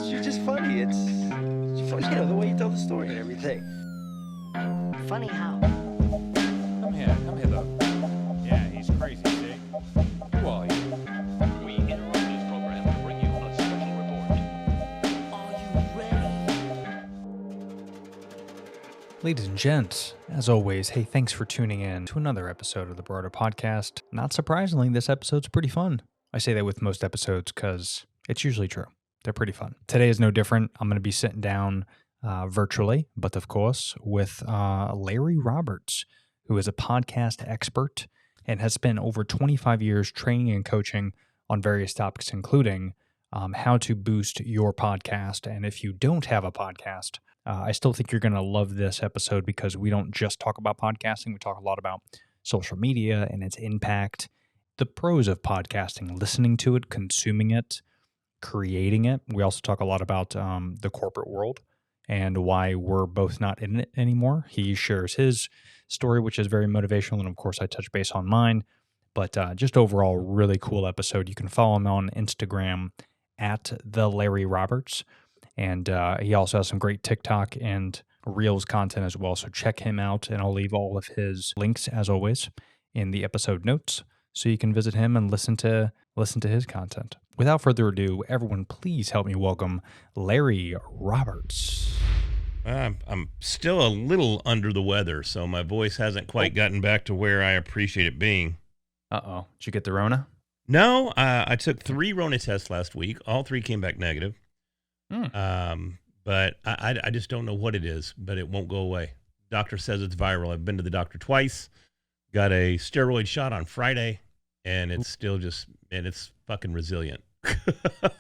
You're just funny. It's funny, the way you tell the story and everything. Funny how? Come here though. Yeah, he's crazy, see? Who are you? We interrupt this program to bring you a special report. Are you ready? Ladies and gents, as always, hey, thanks for tuning in to another episode of the Broader Podcast. Not surprisingly, this episode's pretty fun. I say that with most episodes because it's usually true. They're pretty fun. Today is no different. I'm going to be sitting down virtually, but of course, with Larry Roberts, who is a podcast expert and has spent over 25 years training and coaching on various topics, including how to boost your podcast. And if you don't have a podcast, I still think you're going to love this episode because we don't just talk about podcasting. We talk a lot about social media and its impact, the pros of podcasting, listening to it, consuming it, creating it. We also talk a lot about the corporate world and why we're both not in it anymore. He shares his story, which is very motivational. And of course, I touch base on mine. But just overall, really cool episode. You can follow him on Instagram at the Larry Roberts. And he also has some great TikTok and Reels content as well. So check him out. And I'll leave all of his links, as always, in the episode notes, so you can visit him and listen to his content. Without further ado, everyone, please help me welcome Larry Roberts. I'm still a little under the weather, so my voice hasn't quite gotten back to where I appreciate it being. Uh-oh. Did you get the Rona? No, I took 3 Rona tests last week. All 3 came back negative. But I just don't know what it is, but it won't go away. Doctor says it's viral. I've been to the doctor twice, got a steroid shot on Friday, and it's still just, and it's fucking resilient.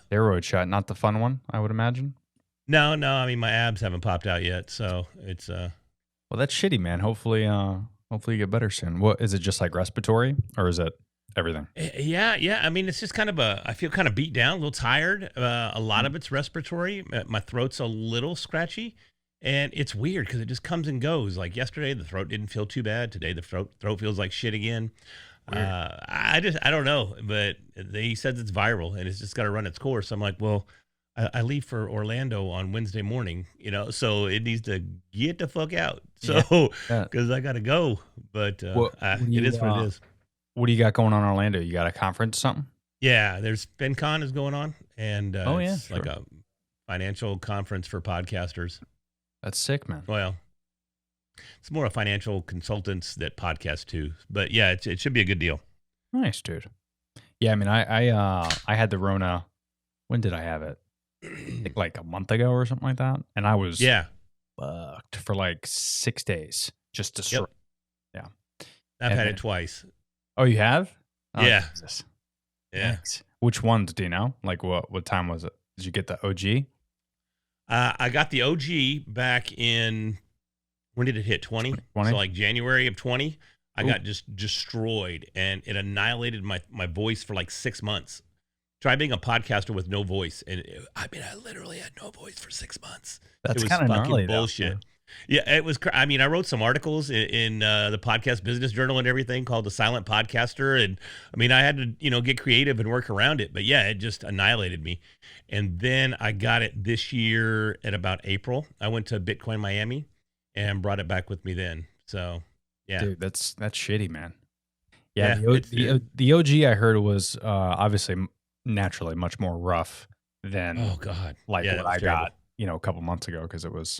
Steroid shot, not the fun one, I would imagine. No, I mean, my abs haven't popped out yet, so it's Well, that's shitty, man. Hopefully you get better soon. What is it, just like respiratory, or is it everything? Yeah. I mean, it's just kind of I feel kind of beat down, a little tired. A lot of it's respiratory. My throat's a little scratchy, and it's weird because it just comes and goes. Like yesterday, the throat didn't feel too bad. Today, the throat feels like shit again. I don't know, but he says it's viral and it's just got to run its course. I'm like, well, I leave for Orlando on Wednesday morning, so it needs to get the fuck out. So, because I got to go, but it is what it is. What do you got going on in Orlando? You got a conference, something? Yeah, there's FinCon is going on, and it's sure. like a financial conference for podcasters. That's sick, man. Well, it's more of financial consultants that podcast too, but yeah, it should be a good deal. Nice, dude. Yeah, I mean, I had the Rona. When did I have it? I think like a month ago or something like that, and I was fucked for like 6 days just to Yep. Yeah. I've had it twice. Oh, you have? Oh, Yeah. Jesus. Yeah. Thanks. Which ones do you know? Like what time was it? Did you get the OG? I got the OG back in, when did it hit? 20? 20? So like January of 20, I got just destroyed, and it annihilated my voice for like 6 months. Try being a podcaster with no voice. And I literally had no voice for 6 months. That's it was kind of fucking gnarly, bullshit. Though. Yeah, it was. I mean, I wrote some articles in the Podcast Business Journal and everything called The Silent Podcaster. And I mean, I had to, get creative and work around it. But yeah, it just annihilated me. And then I got it this year at about April. I went to Bitcoin Miami and brought it back with me then. So yeah. Dude, that's shitty, man. Yeah, the OG I heard was obviously naturally much more rough than what I got, a couple months ago, because it was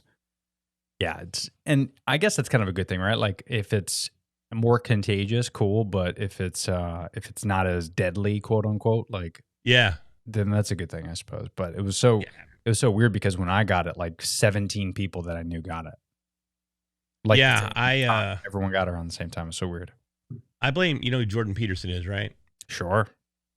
and I guess that's kind of a good thing, right? Like if it's more contagious, cool, but if it's not as deadly, quote unquote, then that's a good thing, I suppose. But it was so weird because when I got it, like 17 people that I knew got it. Everyone got it around the same time. It's so weird. I blame, who Jordan Peterson is, right? Sure.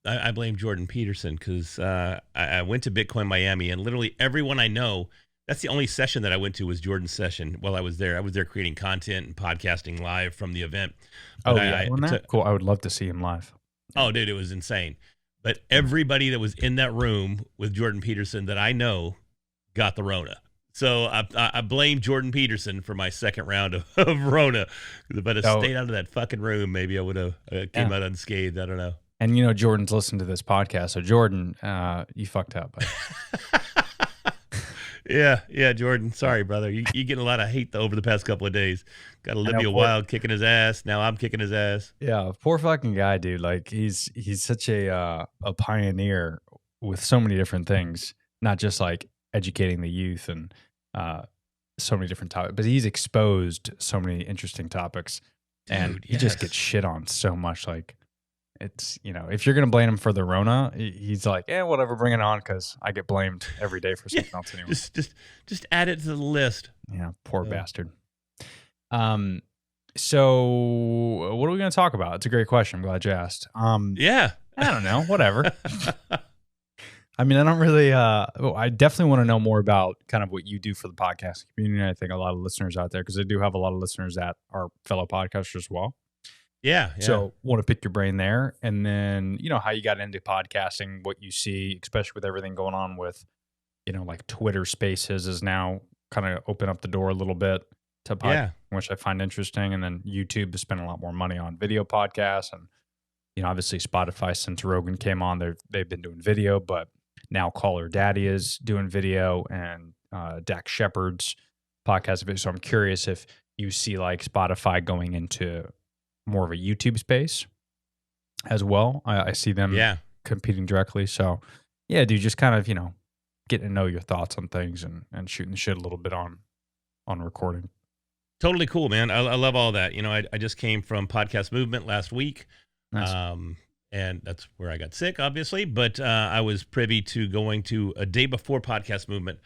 I blame Jordan Peterson because I went to Bitcoin Miami, and literally everyone I know, that's the only session that I went to was Jordan's session while I was there. I was there creating content and podcasting live from the event. But cool. I would love to see him live. Oh, dude, it was insane. But everybody that was in that room with Jordan Peterson that I know got the Rona. So I blame Jordan Peterson for my second round of Rona. If I'd have stayed out of that fucking room, maybe I would have came out unscathed. I don't know. And Jordan's listened to this podcast, so Jordan, you fucked up. Yeah, Jordan. Sorry, brother. You getting a lot of hate over the past couple of days. Got Olivia poor- Wilde kicking his ass. Now I'm kicking his ass. Yeah, poor fucking guy, dude. Like he's such a pioneer with so many different things, not just like educating the youth and so many different topics, but he's exposed so many interesting topics, and Dude, he just yes. gets shit on so much. Like it's, if you're gonna blame him for the Rona, he's like, whatever, bring it on, because I get blamed every day for something else anyway. Just add it to the list. Yeah, poor bastard. So what are we going to talk about? It's a great question. I'm glad you asked. Yeah. I don't know. Whatever. I mean, I don't really. I definitely want to know more about kind of what you do for the podcast community. I think a lot of listeners out there, because I do have a lot of listeners that are fellow podcasters as well. Yeah. So want to pick your brain there, and then how you got into podcasting, what you see, especially with everything going on with, like Twitter Spaces is now kind of open up the door a little bit to podcasting, which I find interesting, and then YouTube is spending a lot more money on video podcasts, and obviously Spotify, since Rogan came on, they've been doing video, but now Call Her Daddy is doing video, and Dax Shepard's podcast video. So I'm curious if you see like Spotify going into more of a YouTube space as well. I see them competing directly. So yeah, dude, just kind of getting to know your thoughts on things and shooting the shit a little bit on recording. Totally cool, man. I love all that. I just came from Podcast Movement last week. Nice. And that's where I got sick, obviously. But I was privy to going to a day before Podcast Movement.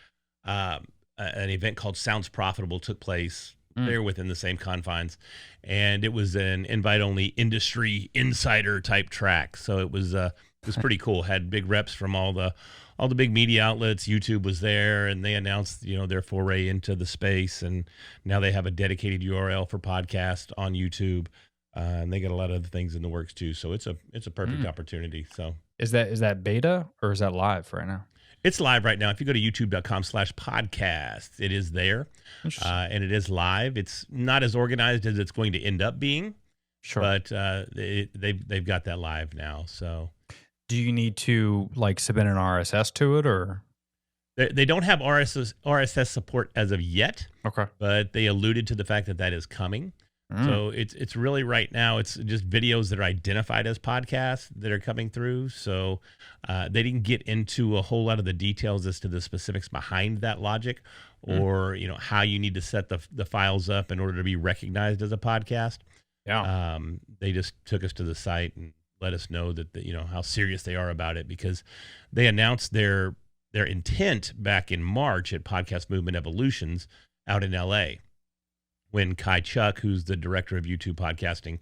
An event called Sounds Profitable took place there within the same confines. And it was an invite-only industry insider type track. So it was pretty cool. Had big reps from all the big media outlets. YouTube was there, and they announced, their foray into the space. And now they have a dedicated URL for podcast on YouTube. And they got a lot of other things in the works too. So it's a perfect opportunity. So is that beta or is that live right now? It's live right now. If you go to youtube.com/podcast, it is there. And it is live. It's not as organized as it's going to end up being. Sure. But they've got that live now. So do you need to like submit an RSS to it, or? They don't have RSS support as of yet. Okay. But they alluded to the fact that is coming. So it's really right now, it's just videos that are identified as podcasts that are coming through. So they didn't get into a whole lot of the details as to the specifics behind that logic, or how you need to set the files up in order to be recognized as a podcast. Yeah. They just took us to the site and let us know that how serious they are about it, because they announced their intent back in March at Podcast Movement Evolutions out in LA. When Kai Chuck, who's the director of YouTube podcasting,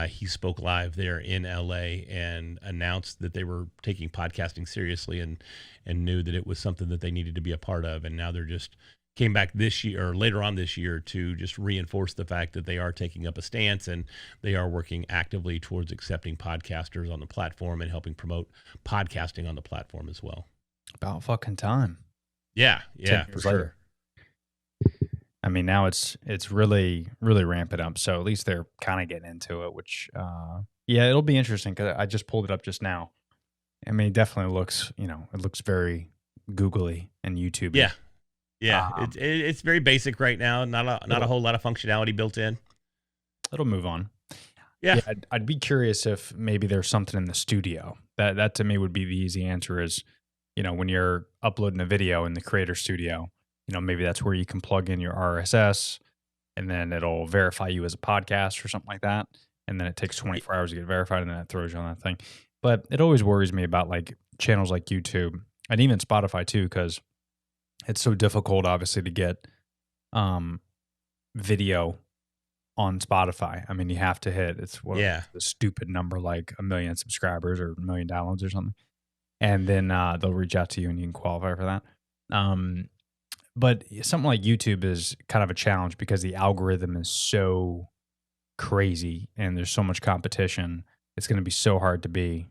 he spoke live there in LA and announced that they were taking podcasting seriously and knew that it was something that they needed to be a part of. And now they're just came back this year or later on this year to just reinforce the fact that they are taking up a stance and they are working actively towards accepting podcasters on the platform and helping promote podcasting on the platform as well. About fucking time. Yeah, 10 for years sure. later. I mean, now it's really, really ramping up. So at least they're kind of getting into it, which, it'll be interesting because I just pulled it up just now. I mean, it definitely looks, it looks very googly and YouTube. Yeah. It's very basic right now. Not a whole lot of functionality built in. It'll move on. Yeah. I'd be curious if maybe there's something in the studio. That to me would be the easy answer is, when you're uploading a video in the Creator Studio, maybe that's where you can plug in your RSS and then it'll verify you as a podcast or something like that. And then it takes 24 hours to get verified and then it throws you on that thing. But it always worries me about like channels like YouTube and even Spotify too, because it's so difficult, obviously, to get video on Spotify. I mean, you have to hit, the stupid number, like 1 million subscribers or 1 million downloads or something. And then they'll reach out to you and you can qualify for that. But something like YouTube is kind of a challenge because the algorithm is so crazy and there's so much competition. It's going to be so hard to be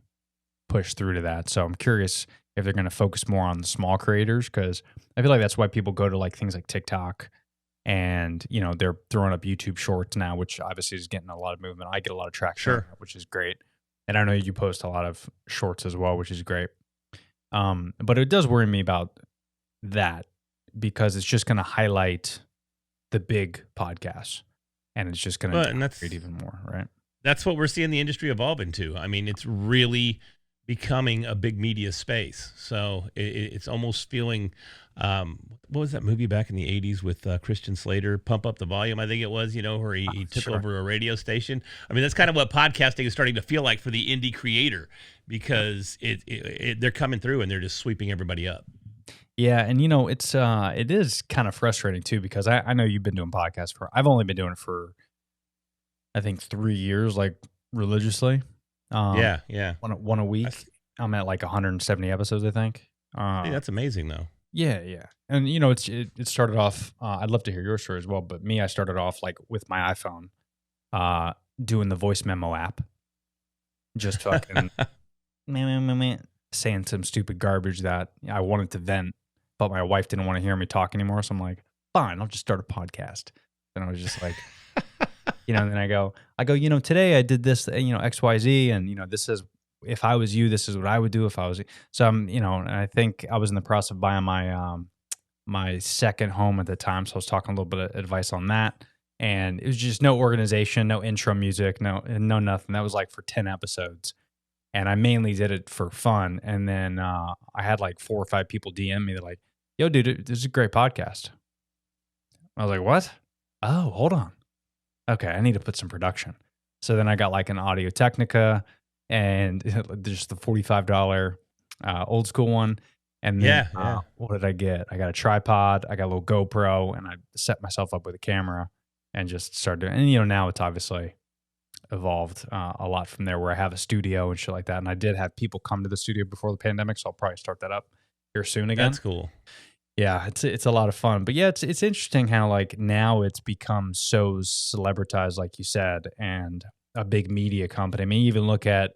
pushed through to that. So I'm curious if they're going to focus more on the small creators, because I feel like that's why people go to like things like TikTok and, they're throwing up YouTube shorts now, which obviously is getting a lot of movement. I get a lot of traction, which is great. And I know you post a lot of shorts as well, which is great. But it does worry me about that, because it's just going to highlight the big podcasts, and it's just going to create even more, right? That's what we're seeing the industry evolve into. I mean, it's really becoming a big media space. So it's almost feeling, what was that movie back in the 80s with Christian Slater, Pump Up the Volume, I think it was, where he took over a radio station. I mean, that's kind of what podcasting is starting to feel like for the indie creator, because they're coming through and they're just sweeping everybody up. Yeah, and it is kind of frustrating too, because I know you've been doing podcasts I've only been doing it for, I think, 3 years, like religiously. Yeah. One a week. I'm at like 170 episodes, I think. Hey, that's amazing, though. Yeah. And it started off. I'd love to hear your story as well, but me, I started off like with my iPhone, doing the voice memo app, just fucking saying some stupid garbage that I wanted to vent, but my wife didn't want to hear me talk anymore. So I'm like, fine, I'll just start a podcast. And I was just like, and then I go, today I did this, X, Y, Z. And, this is, if I was you, this is what I would do if I was you. So I'm, and I think I was in the process of buying my second home at the time. So I was talking a little bit of advice on that. And it was just no organization, no intro music, no nothing. That was like for 10 episodes. And I mainly did it for fun. And then I had like 4 or 5 people DM me. They're like, yo, dude, this is a great podcast. I was like, what? Oh, hold on. Okay, I need to put some production. So then I got like an Audio Technica and just the $45 old school one. And then what did I get? I got a tripod, I got a little GoPro, and I set myself up with a camera and just started doing. And now it's obviously evolved a lot from there, where I have a studio and shit like that. And I did have people come to the studio before the pandemic, so I'll probably start that up here soon again. That's cool. Yeah, it's a lot of fun. But yeah, it's interesting how like now it's become so celebritized, like you said, and a big media company. I mean, you even look at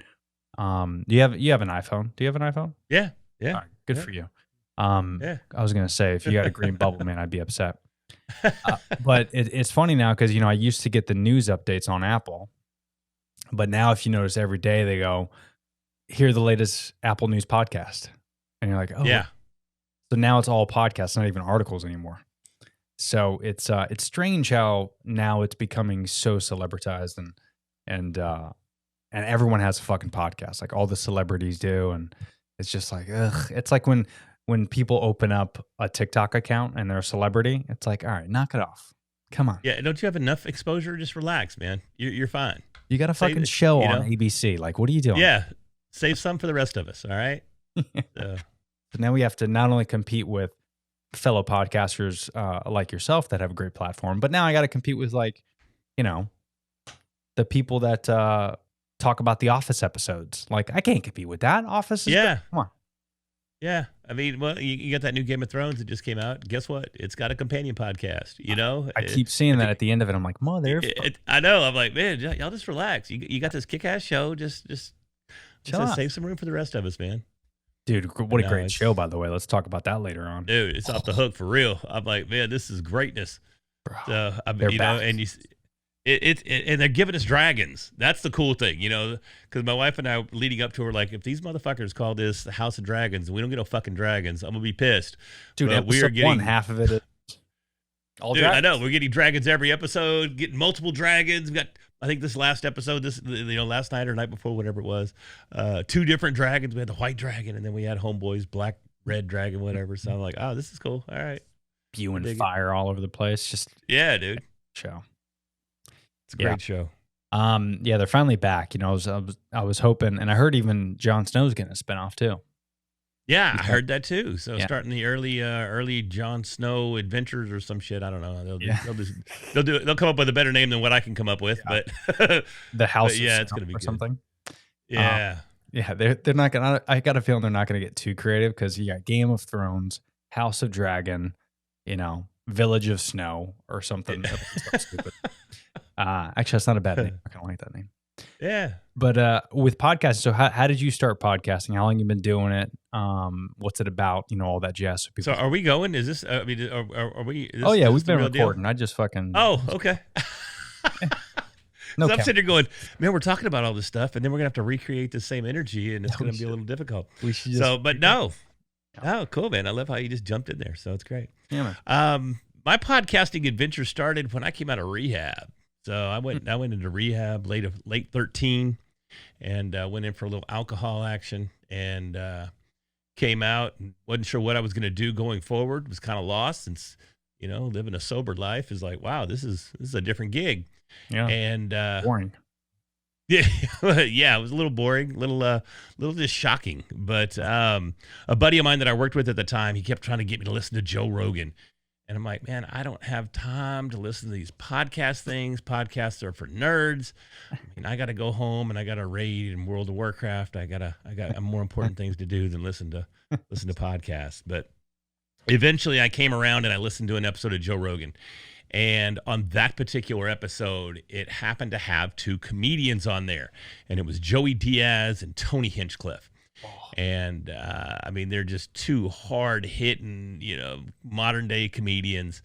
you have an iPhone. Do you have an iPhone? Yeah. All right, good for you. I was gonna say, if you got a green bubble, man, I'd be upset. But it's funny now because I used to get the news updates on Apple, but now if you notice every day they go, hear the latest Apple News podcast, and you're like, oh yeah. So now it's all podcasts, not even articles anymore. So it's strange how now it's becoming so celebritized, and everyone has a fucking podcast, like all the celebrities do, and it's just like, ugh. It's like when people open up a TikTok account and they're a celebrity, it's like, all right, knock it off. Come on. Yeah, don't you have enough exposure? Just relax, man. You're fine. You got a fucking show on ABC. Like, what are you doing? Yeah, save some for the rest of us. All right. So now we have to not only compete with fellow podcasters like yourself that have a great platform, but now I got to compete with the people that talk about the Office episodes. Like, I can't compete with that. Office is great. Come on. Yeah. I mean, well, you got that new Game of Thrones that just came out. Guess what? It's got a companion podcast, I keep seeing that at the end of it. I'm like, mother. I know. I'm like, man, y'all just relax. You got this kick-ass show. Just save some room for the rest of us, man. Dude, what a great show, by the way. Let's talk about that later on. Dude, it's off the hook for real. I'm like, man, this is greatness. Bro, so, I mean, and they're giving us dragons. That's the cool thing, because my wife and I, leading up to her, like, if these motherfuckers call this the House of Dragons and we don't get no fucking dragons, I'm gonna be pissed. Dude, but episode one, half of it is all dude, dragons. I know. We're getting dragons every episode, getting multiple dragons. We got, I think this last episode, last night or night before, whatever it was, 2 different dragons. We had the white dragon, and then we had Homeboy's black, red dragon, whatever. So I'm like, oh, this is cool. All right. Spewing fire all over the place. Just dude. Show. It's a great show. Yeah, they're finally back. I was hoping, and I heard even Jon Snow's getting a spinoff too. Yeah, I heard that too. So starting the early Jon Snow adventures or some shit. I don't know. They'll come up with a better name than what I can come up with. Yeah. But the House, it's gonna be or good. something. Yeah, they're not gonna. I got a feeling they're not gonna get too creative because you got Game of Thrones, House of Dragon, Village of Snow or something. Stupid. Actually, that's not a bad name. I kind of like that name. Yeah. But with podcasting, so how did you start podcasting? How long you been doing it? What's it about? All that jazz. So are we going? Is this? Are we? Oh yeah, we've been recording. Deal? I just fucking. Oh, okay. No, so I'm sitting there going, man, we're talking about all this stuff, and then we're gonna have to recreate the same energy, and it's gonna be a little difficult. We should. But no. Oh, cool, man. I love how you just jumped in there. So it's great. Yeah, man. My podcasting adventure started when I came out of rehab. So I went into rehab late 13 and went in for a little alcohol action and came out and wasn't sure what I was going to do going forward. Was kind of lost since, living a sober life is like, wow, this is a different gig. Yeah. And Boring. yeah, yeah, it was a little boring, little just shocking. But a buddy of mine that I worked with at the time, he kept trying to get me to listen to Joe Rogan. And I'm like, man, I don't have time to listen to these podcast things. Podcasts are for nerds. I mean, I got to go home and I got to raid in World of Warcraft. I got more important things to do than listen to podcasts. But eventually I came around and I listened to an episode of Joe Rogan. And on that particular episode, it happened to have two comedians on there. And it was Joey Diaz and Tony Hinchcliffe. And I mean, they're just two hard hitting, modern day comedians.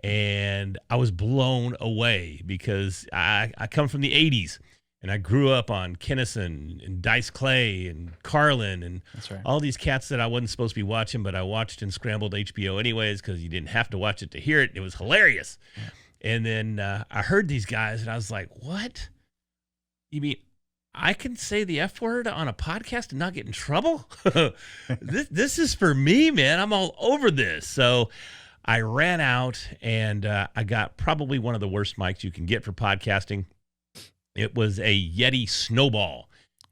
And I was blown away because I come from the 80s and I grew up on Kinnison and Dice Clay and Carlin and That's right. all these cats that I wasn't supposed to be watching, but I watched and scrambled HBO anyways because you didn't have to watch it to hear it. It was hilarious. And then I heard these guys and I was like, what? You mean I can say the F word on a podcast and not get in trouble? This is for me, man. I'm all over this. So I ran out and I got probably one of the worst mics you can get for podcasting. It was a Yeti Snowball,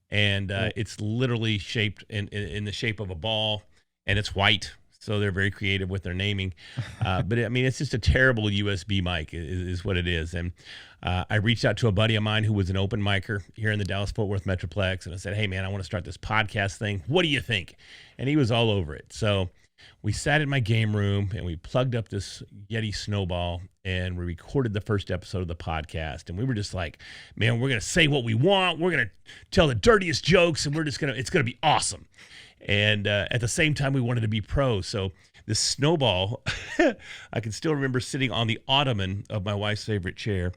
and it's literally shaped in the shape of a ball, and it's white. So they're very creative with their naming. But I mean, it's just a terrible USB mic is what it is. And I reached out to a buddy of mine who was an open micer here in the Dallas-Fort Worth Metroplex. And I said, hey, man, I want to start this podcast thing. What do you think? And he was all over it. So we sat in my game room and we plugged up this Yeti Snowball and we recorded the first episode of the podcast. And we were just like, man, we're going to say what we want. We're going to tell the dirtiest jokes and it's going to be awesome. And at the same time, we wanted to be pros. So this Snowball, I can still remember sitting on the ottoman of my wife's favorite chair.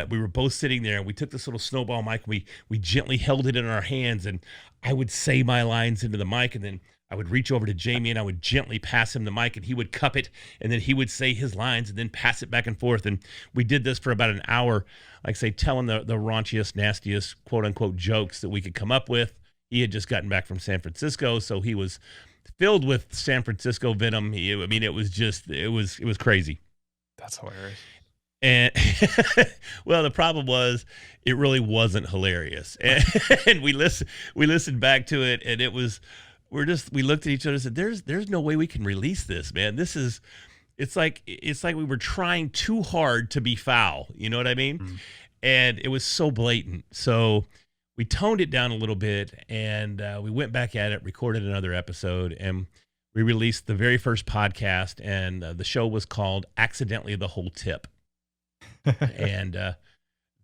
We were both sitting there, and we took this little Snowball mic. We gently held it in our hands, and I would say my lines into the mic, and then I would reach over to Jamie, and I would gently pass him the mic, and he would cup it, and then he would say his lines, and then pass it back and forth. And we did this for about an hour, like say, telling the raunchiest, nastiest, quote-unquote jokes that we could come up with. He had just gotten back from San Francisco, so he was filled with San Francisco venom. It was crazy. That's hilarious. And well, the problem was it really wasn't hilarious. And we listened back to it, and we looked at each other and said, "There's no way we can release this, man. It's like we were trying too hard to be foul. You know what I mean?" Mm. And it was so blatant. So we toned it down a little bit, and we went back at it, recorded another episode, and we released the very first podcast, and the show was called Accidentally the Whole Tip. And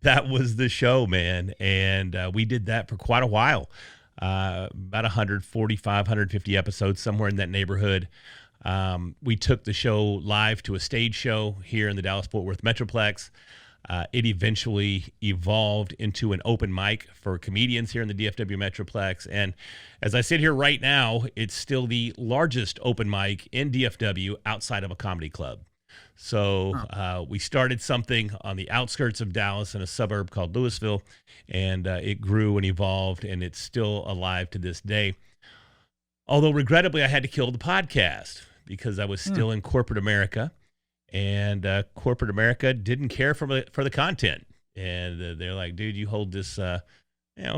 that was the show, man. And we did that for quite a while, about 145, 150 episodes, somewhere in that neighborhood. We took the show live to a stage show here in the Dallas-Fort Worth Metroplex. It eventually evolved into an open mic for comedians here in the DFW Metroplex. And as I sit here right now, it's still the largest open mic in DFW outside of a comedy club. So we started something on the outskirts of Dallas in a suburb called Louisville, and it grew and evolved, and it's still alive to this day. Although regrettably, I had to kill the podcast because I was still in corporate America. And corporate America didn't care for the content. And they're like, dude, you hold this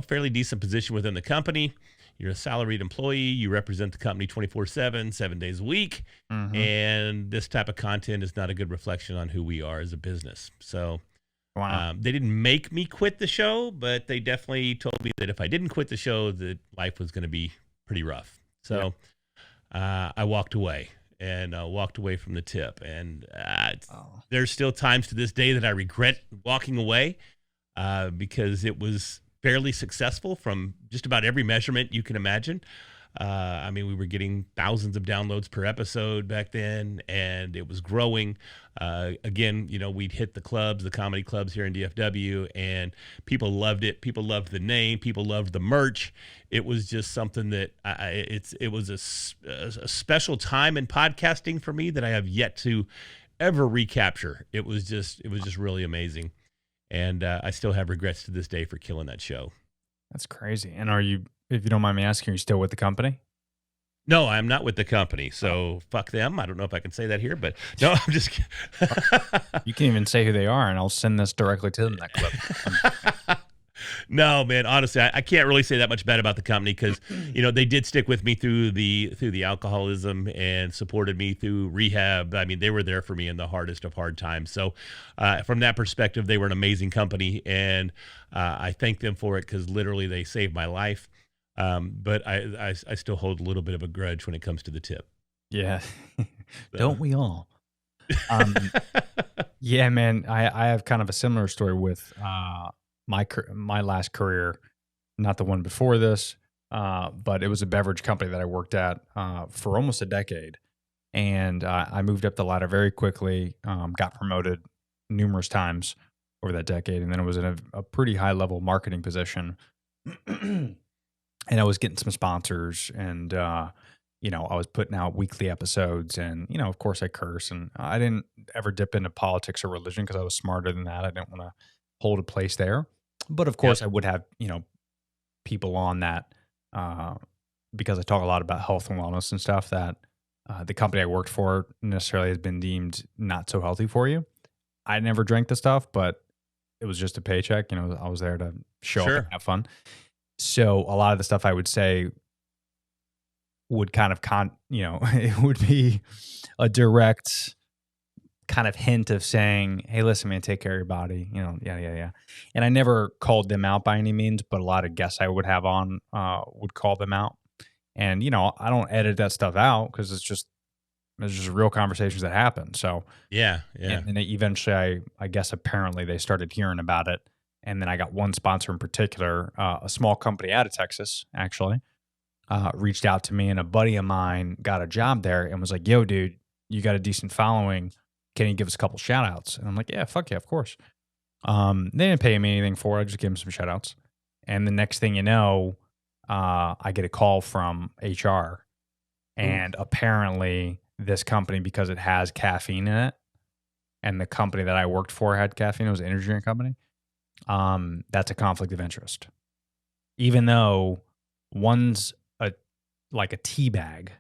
fairly decent position within the company. You're a salaried employee. You represent the company 24/7, 7 days a week. Mm-hmm. And this type of content is not a good reflection on who we are as a business. So they didn't make me quit the show, but they definitely told me that if I didn't quit the show, that life was going to be pretty rough. So I walked away. And walked away from the tip. And there's still times to this day that I regret walking away because it was fairly successful from just about every measurement you can imagine. I mean, we were getting thousands of downloads per episode back then, and it was growing. Again, we'd hit the clubs, the comedy clubs here in DFW, and people loved it. People loved the name. People loved the merch. It was just something that it was a special time in podcasting for me that I have yet to ever recapture. It was just really amazing. And I still have regrets to this day for killing that show. That's crazy. And are you, if you don't mind me asking, are you still with the company? No, I'm not with the company. So fuck them. I don't know if I can say that here, but no, I'm just kidding. You can even say who they are, and I'll send this directly to them, that clip. No, man. Honestly, I can't really say that much bad about the company because, they did stick with me through the alcoholism and supported me through rehab. I mean, they were there for me in the hardest of hard times. So, from that perspective, they were an amazing company, and I thank them for it because literally they saved my life. But I still hold a little bit of a grudge when it comes to the tip. Yeah, don't we all? Yeah, man. I have kind of a similar story with my last career, not the one before this, but it was a beverage company that I worked at for almost a decade. And I moved up the ladder very quickly, got promoted numerous times over that decade. And then I was in a pretty high level marketing position. And I was getting some sponsors and, I was putting out weekly episodes and, of course I curse, and I didn't ever dip into politics or religion because I was smarter than that. I didn't want to hold a place there. But of course I would have, people on that because I talk a lot about health and wellness and stuff that the company I worked for necessarily has been deemed not so healthy for you. I never drank the stuff, but it was just a paycheck. I was there to show up and have fun. So a lot of the stuff I would say would kind of it would be a direct kind of hint of saying, hey, listen, man, take care of your body, yeah. And I never called them out by any means, but a lot of guests I would have on would call them out. And, I don't edit that stuff out because it's just real conversations that happen. So yeah. And eventually I guess apparently they started hearing about it. And then I got one sponsor in particular, a small company out of Texas, actually, reached out to me, and a buddy of mine got a job there and was like, yo, dude, you got a decent following. Can you give us a couple shout outs? And I'm like, yeah, fuck yeah, of course. They didn't pay me anything for it. I just gave them some shout outs. And the next thing you know, I get a call from HR. And apparently this company, because it has caffeine in it, and the company that I worked for had caffeine, it was an energy drink company. That's a conflict of interest. Even though one's like a tea bag,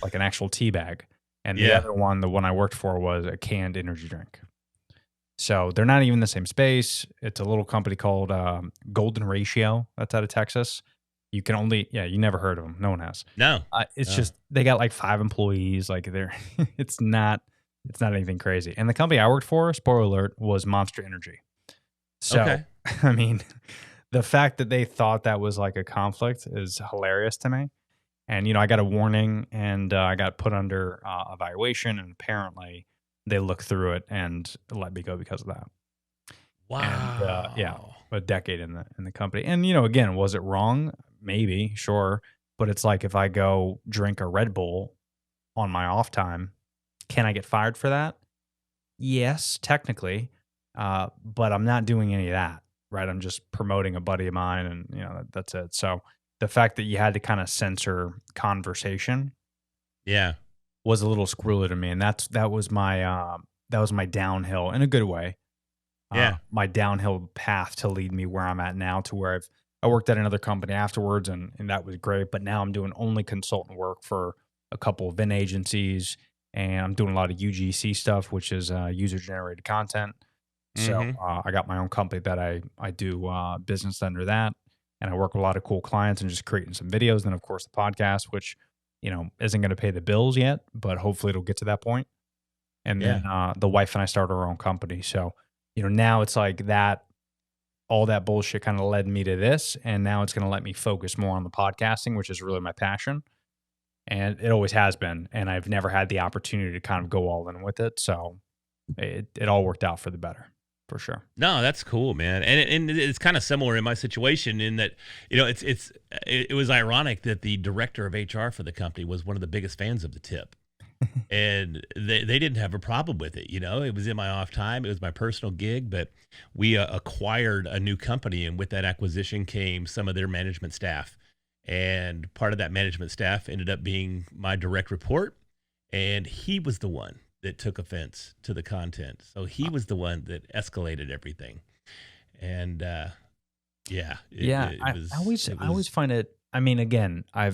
like an actual tea bag, and the other one, the one I worked for, was a canned energy drink. So they're not even the same space. It's a little company called Golden Ratio that's out of Texas. You can only, you never heard of them. No one has. No. It's just, they got like 5 employees. Like it's not anything crazy. And the company I worked for, spoiler alert, was Monster Energy. So, okay. I mean, the fact that they thought that was like a conflict is hilarious to me. And, I got a warning and I got put under evaluation, and apparently they looked through it and let me go because of that. Wow. And, a decade in the company. And, again, was it wrong? Maybe, sure. But it's like, if I go drink a Red Bull on my off time, can I get fired for that? Yes, technically. But I'm not doing any of that, right? I'm just promoting a buddy of mine, and, that's it. So the fact that you had to kind of censor conversation was a little squirrely to me. And that was my downhill in a good way. My downhill path to lead me where I'm at now, to where I worked at another company afterwards, and that was great. But now I'm doing only consultant work for a couple of event agencies, and I'm doing a lot of UGC stuff, which is user generated content. So I got my own company that I do business under that, and I work with a lot of cool clients and just creating some videos. Then of course the podcast, which isn't going to pay the bills yet, but hopefully it'll get to that point. And then the wife and I started our own company. So now it's like that. All that bullshit kind of led me to this, and now it's going to let me focus more on the podcasting, which is really my passion, and it always has been. And I've never had the opportunity to kind of go all in with it, so it all worked out for the better. for sure. No, that's cool, man. And it's kind of similar in my situation in that, it was ironic that the director of HR for the company was one of the biggest fans of the tip. And they didn't have a problem with it. It was in my off time. It was my personal gig, but we acquired a new company. And with that acquisition came some of their management staff. And part of that management staff ended up being my direct report. And he was the one that took offense to the content. So he was the one that escalated everything. And I always find it. I mean, again, I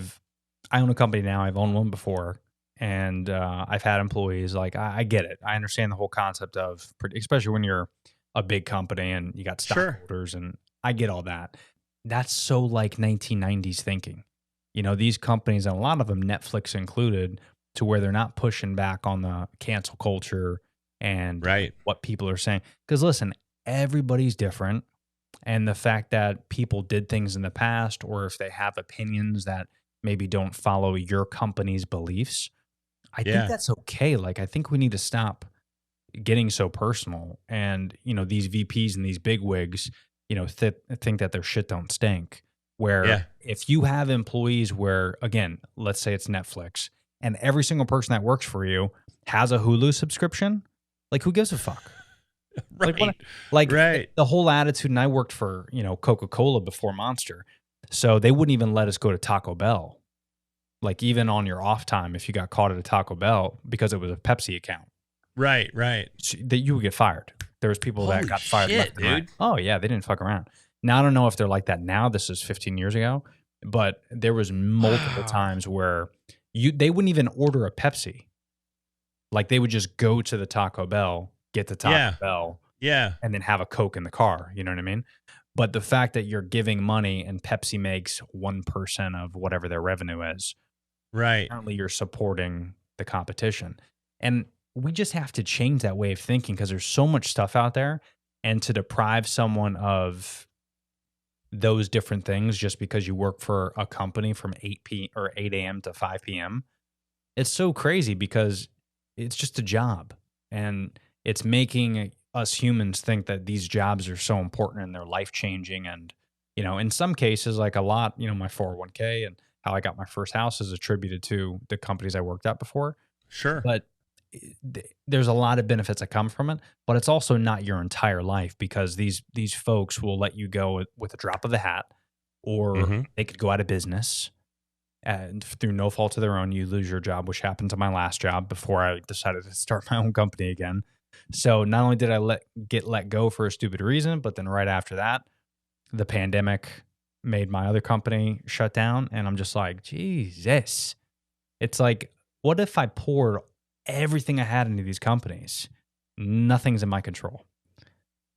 own a company now. I've owned one before, and I've had employees. Like I get it. I understand the whole concept of, especially when you're a big company and you got stockholders, and I get all that. That's so like 1990s thinking. These companies, and a lot of them, Netflix included, to where they're not pushing back on the cancel culture and what people are saying. Because listen, everybody's different. And the fact that people did things in the past, or if they have opinions that maybe don't follow your company's beliefs, I think that's okay. Like, I think we need to stop getting so personal. And, these VPs and these bigwigs, think that their shit don't stink. Where if you have employees where, again, let's say it's Netflix, and every single person that works for you has a Hulu subscription, like, who gives a fuck? Right. The whole attitude, and I worked for, Coca-Cola before Monster, so they wouldn't even let us go to Taco Bell. Like, even on your off time, if you got caught at a Taco Bell because it was a Pepsi account. Right. So that you would get fired. There was people that got fired left and right. Oh, yeah, they didn't fuck around. Now, I don't know if they're like that now. This is 15 years ago. But there was multiple times where they wouldn't even order a Pepsi. Like, they would just go to the Taco Bell, get the Taco Bell, and then have a Coke in the car. You know what I mean? But the fact that you're giving money and Pepsi makes 1% of whatever their revenue is, apparently you're supporting the competition. And we just have to change that way of thinking, because there's so much stuff out there, and to deprive someone of those different things just because you work for a company from 8 a.m. to 5 p.m. It's so crazy, because it's just a job, and it's making us humans think that these jobs are so important and they're life-changing. And, in some cases, like a lot, my 401k and how I got my first house is attributed to the companies I worked at before. Sure. But there's a lot of benefits that come from it, but it's also not your entire life, because these folks will let you go with a drop of a hat, or they could go out of business, and through no fault of their own, you lose your job, which happened to my last job before I decided to start my own company again. So not only did I get let go for a stupid reason, but then right after that, the pandemic made my other company shut down, and I'm just like, Jesus. It's like, what if I poured everything I had into these companies? Nothing's in my control.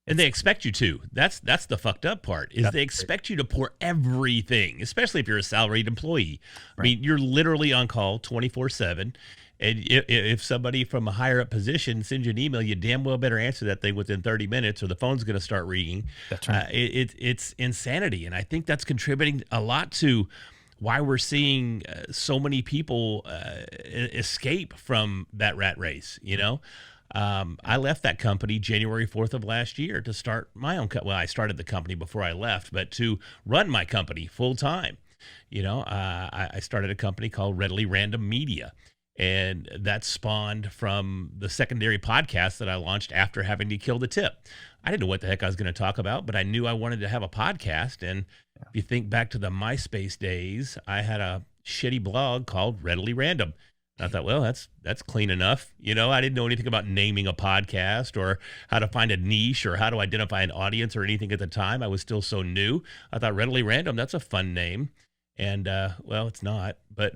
And they expect you to. That's the fucked up part, is they expect you to pour everything, especially if you're a salaried employee. I mean, you're literally on call 24/7. And if somebody from a higher up position sends you an email, you damn well better answer that thing within 30 minutes, or the phone's going to start ringing. That's right. It's insanity. And I think that's contributing a lot to why we're seeing so many people escape from that rat race. I left that company January 4th of last year to start my own company. Well, I started the company before I left, but to run my company full time. I started a company called Readily Random Media. And that spawned from the secondary podcast that I launched after having to kill the tip. I didn't know what the heck I was going to talk about, but I knew I wanted to have a podcast. And if you think back to the MySpace days, I had a shitty blog called Readily Random. And I thought, well, that's clean enough. I didn't know anything about naming a podcast or how to find a niche or how to identify an audience or anything at the time. I was still so new. I thought Readily Random, that's a fun name. And, well, it's not, but.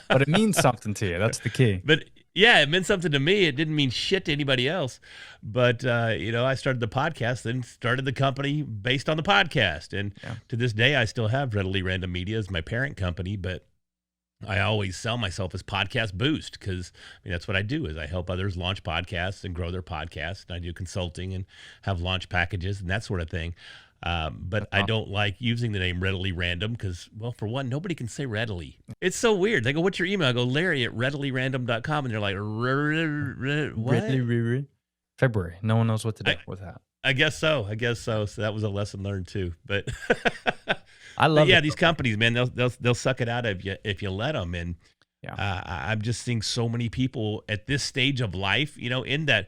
But it means something to you. That's the key. But yeah, it meant something to me. It didn't mean shit to anybody else. But, I started the podcast, then started the company based on the podcast. And to this day, I still have Readily Random Media as my parent company, but I always sell myself as Podcast Boost, because that's what I do, is I help others launch podcasts and grow their podcasts. And I do consulting and have launch packages and that sort of thing. But I don't like using the name Readily Random because, well, for one, nobody can say readily. It's so weird. They go, what's your email? I go, Larry@readilyrandom.com. And they're like, what? February. No one knows what to do I, with that. I guess so. So that was a lesson learned too. But, I but love yeah, it. these companies, man, they'll suck it out of you if you let them. And Yeah. I'm just seeing so many people at this stage of life, in that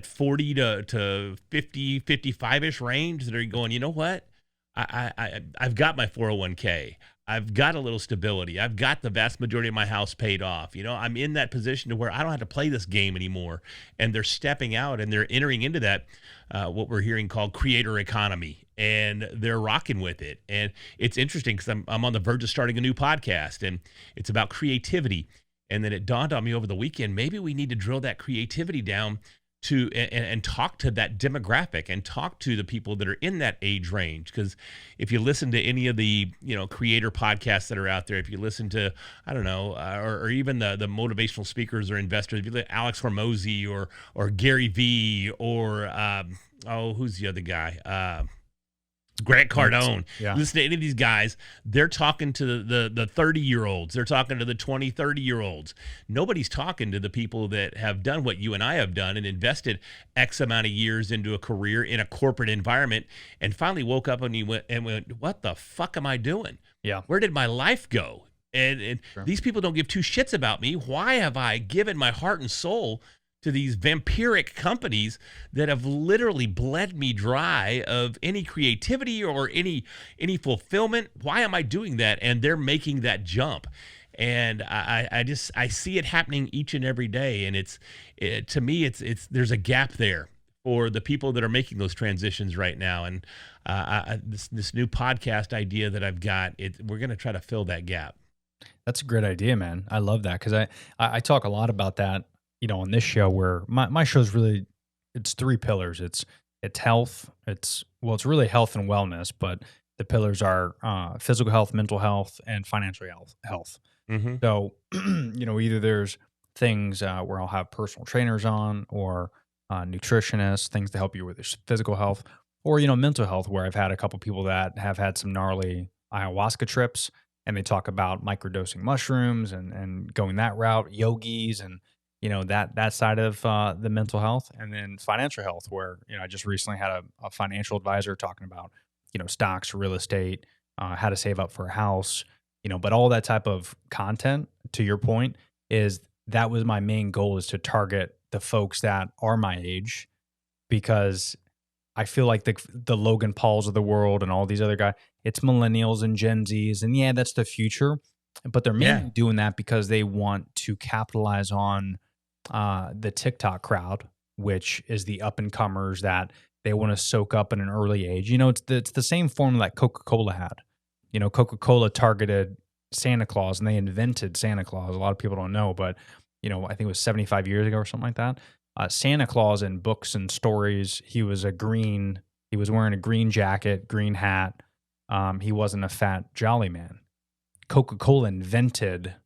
40 to 50, 55-ish range that are going, you know what? I've got my 401k. I've got a little stability. I've got the vast majority of my house paid off. I'm in that position to where I don't have to play this game anymore. And they're stepping out and they're entering into that, what we're hearing called creator economy. And they're rocking with it. And it's interesting because I'm on the verge of starting a new podcast, and it's about creativity. And then it dawned on me over the weekend, maybe we need to drill that creativity down to and talk to that demographic and talk to the people that are in that age range. Because if you listen to any of the creator podcasts that are out there, if you listen to I don't know or even the motivational speakers or investors, if you look at Alex Hormozy or Gary Vee or who's the other guy, Grant Cardone. Yeah. Listen to any of these guys. They're talking to the 30-year-olds. They're talking to the 20, 30-year-olds. Nobody's talking to the people that have done what you and I have done and invested X amount of years into a career in a corporate environment and finally woke up and went, what the fuck am I doing? Yeah. Where did my life go? And Sure. These people don't give two shits about me. Why have I given my heart and soul to these vampiric companies that have literally bled me dry of any creativity or any fulfillment? Why am I doing that? And they're making that jump. And I see it happening each and every day. And to me, there's a gap there for the people that are making those transitions right now. And this new podcast idea that I've got, we're going to try to fill that gap. That's a great idea, man. I love that because I talk a lot about that, on this show where my show's really, it's three pillars. It's health. It's really health and wellness, but the pillars are physical health, mental health, and financial health. Mm-hmm. So, either there's things where I'll have personal trainers on or nutritionists, things to help you with your physical health, or, mental health, where I've had a couple people that have had some gnarly ayahuasca trips and they talk about microdosing mushrooms and going that route, yogis and, that side of the mental health, and then financial health, where, I just recently had a financial advisor talking about, stocks, real estate, how to save up for a house, but all that type of content, to your point, that was my main goal, is to target the folks that are my age, because I feel like the Logan Pauls of the world and all these other guys, it's millennials and Gen Zs, and yeah, that's the future, but they're mainly doing that because they want to capitalize on the TikTok crowd, which is the up and comers that they want to soak up at an early age. It's the same formula that Coca-Cola had. Coca-Cola targeted Santa Claus, and they invented Santa Claus. A lot of people don't know, but I think it was 75 years ago or something like that. Santa Claus in books and stories, he was wearing a green jacket, green hat. He wasn't a fat jolly man. Coca-Cola invented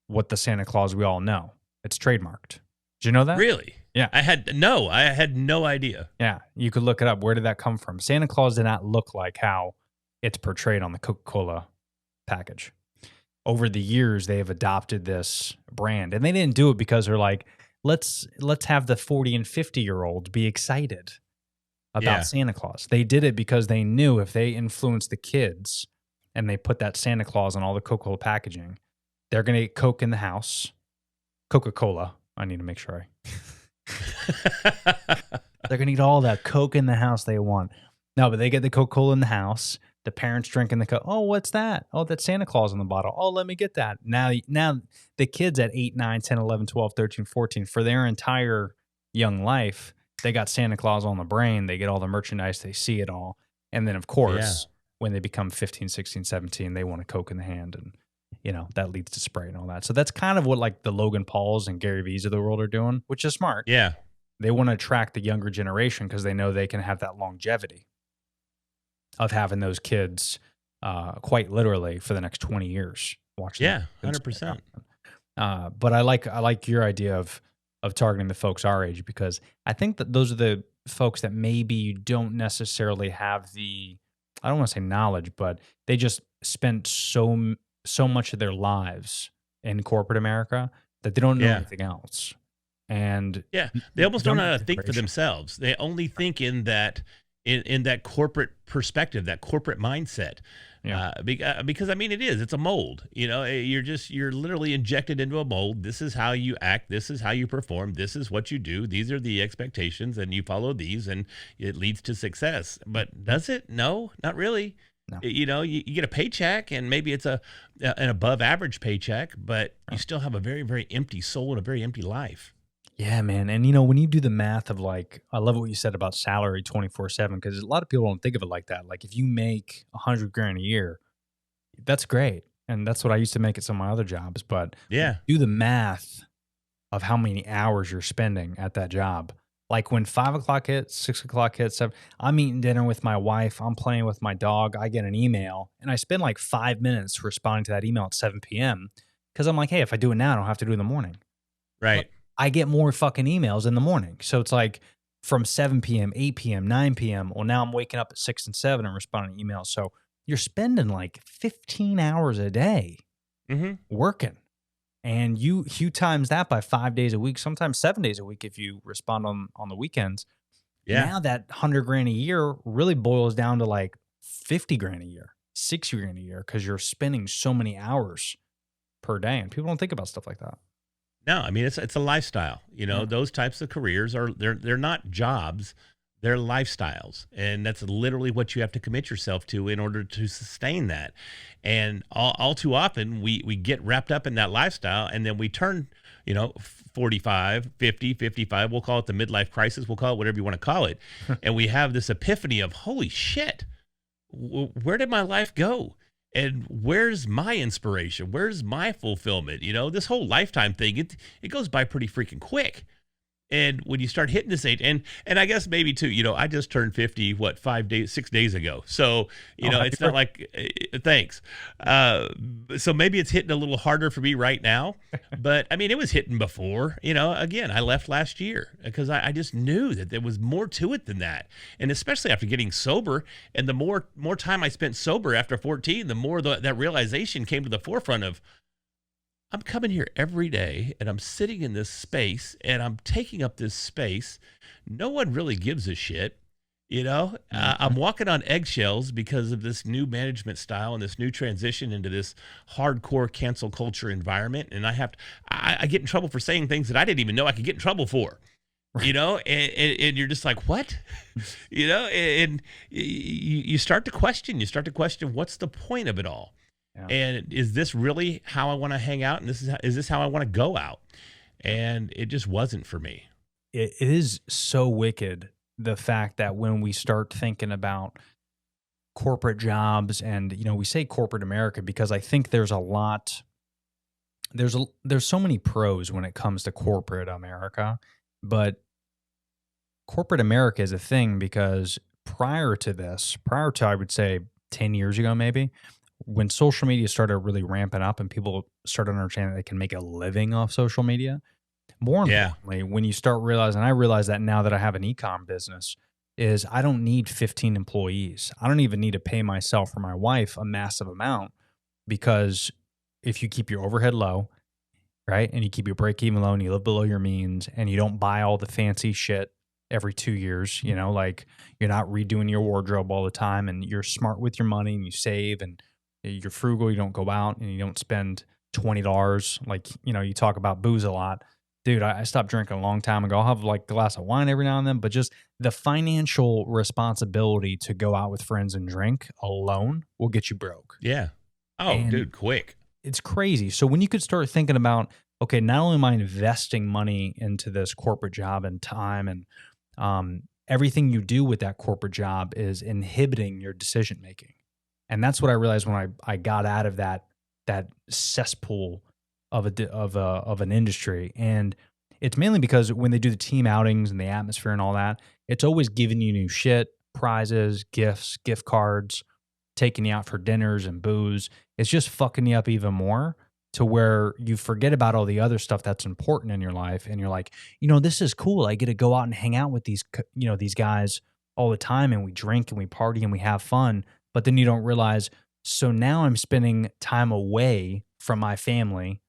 what the Santa Claus we all know. It's trademarked. Did you know that? Really? Yeah. I had no idea. Yeah. You could look it up. Where did that come from? Santa Claus did not look like how it's portrayed on the Coca-Cola package. Over the years, they have adopted this brand, and they didn't do it because they're like, let's have the 40 and 50-year-olds be excited about Santa Claus. They did it because they knew if they influenced the kids and they put that Santa Claus on all the Coca-Cola packaging, they're going to get Coke in the house. Coca-Cola. I need to make sure they're going to eat all that Coke in the house they want. No, but they get the Coca-Cola in the house. The parents drinking the Coke. Oh, what's that? Oh, that's Santa Claus in the bottle. Oh, let me get that. Now the kids at 8, 9, 10, 11, 12, 13, 14, for their entire young life, they got Santa Claus on the brain. They get all the merchandise. They see it all. And then, of course, when they become 15, 16, 17, they want a Coke in the hand. And, that leads to spray and all that. So that's kind of what like the Logan Pauls and Gary V's of the world are doing, which is smart. Yeah. They want to attract the younger generation because they know they can have that longevity of having those kids quite literally for the next 20 years. Watching. Yeah, 100%. But I like your idea of targeting the folks our age, because I think that those are the folks that maybe you don't necessarily have I don't want to say knowledge, but they just spent so much of their lives in corporate America that they don't know anything else. And Yeah, they almost don't know how to think for generation. themselves. They only think in that in that corporate perspective, that corporate mindset. Yeah. Because I mean, it's a mold. You're literally injected into a mold. This is how you act. This is how you perform. This is what you do. These are the expectations, and you follow these, and it leads to success. But does it? No, not really. No. You get a paycheck, and maybe it's an above average paycheck, but you still have a very, very empty soul and a very empty life. Yeah, man. And when you do the math of like, I love what you said about salary 24/7, because a lot of people don't think of it like that. Like if you make 100 grand a year, that's great. And that's what I used to make at some of my other jobs. But Yeah. do the math of how many hours you're spending at that job. Like when 5 o'clock hits, 6 o'clock hits, I'm eating dinner with my wife. I'm playing with my dog. I get an email and I spend like 5 minutes responding to that email at 7 p.m. Because I'm like, hey, if I do it now, I don't have to do it in the morning. Right. I get more fucking emails in the morning. So it's like from 7 p.m., 8 p.m., 9 p.m. Well, now I'm waking up at 6 and 7 and responding to emails. So you're spending like 15 hours a day Mm-hmm. working. And you times that by 5 days a week, sometimes 7 days a week if you respond on the weekends. Yeah. Now that 100 grand a year really boils down to like 50 grand a year, 60 grand a year, because you're spending so many hours per day. And people don't think about stuff like that. No, I mean it's a lifestyle. Those types of careers they're not jobs, they're lifestyles, and that's literally what you have to commit yourself to in order to sustain that. And all too often we get wrapped up in that lifestyle, and then we turn 45, 50, 55. We'll call it the midlife crisis. We'll call it whatever you want to call it, and we have this epiphany of holy shit, where did my life go? And where's my inspiration? Where's my fulfillment? This whole lifetime thing, it goes by pretty freaking quick. And when you start hitting this age, and I guess maybe too, I just turned 50, 6 days ago. So, it's not like, thanks. So maybe it's hitting a little harder for me right now, but I mean, it was hitting before, again, I left last year because I just knew that there was more to it than that. And especially after getting sober, and the more time I spent sober after 14, the more that realization came to the forefront of, I'm coming here every day and I'm sitting in this space and I'm taking up this space. No one really gives a shit. I'm walking on eggshells because of this new management style and this new transition into this hardcore cancel culture environment. And I get in trouble for saying things that I didn't even know I could get in trouble for. And you're just like, what? And you start to question. What's the point of it all? Yeah. And is this really how I want to hang out? And is this how I want to go out? And it just wasn't for me. It is so wicked, the fact that when we start thinking about corporate jobs, and we say corporate America because I think there's a lot. There's so many pros when it comes to corporate America, but corporate America is a thing because prior to I would say 10 years ago maybe, when social media started really ramping up and people started understanding that they can make a living off social media, more importantly, when you start realizing, I realize that now that I have an e-com business, is I don't need 15 employees. I don't even need to pay myself or my wife a massive amount, because if you keep your overhead low, right, and you keep your break-even low and you live below your means and you don't buy all the fancy shit every 2 years, like you're not redoing your wardrobe all the time, and you're smart with your money and you save and you're frugal, you don't go out and you don't spend $20. Like, you talk about booze a lot. Dude, I stopped drinking a long time ago. I'll have like a glass of wine every now and then, but just the financial responsibility to go out with friends and drink alone will get you broke. Yeah. Oh, and dude, quick. It's crazy. So when you could start thinking about, okay, not only am I investing money into this corporate job and time, and everything you do with that corporate job is inhibiting your decision making. And that's what I realized when I got out of that cesspool of an industry. And it's mainly because when they do the team outings and the atmosphere and all that, it's always giving you new shit, prizes, gifts, gift cards, taking you out for dinners and booze. It's just fucking you up even more, to where you forget about all the other stuff that's important in your life. And you're like, this is cool. I get to go out and hang out with these guys all the time, and we drink and we party and we have fun. But then you don't realize, so now I'm spending time away from my family,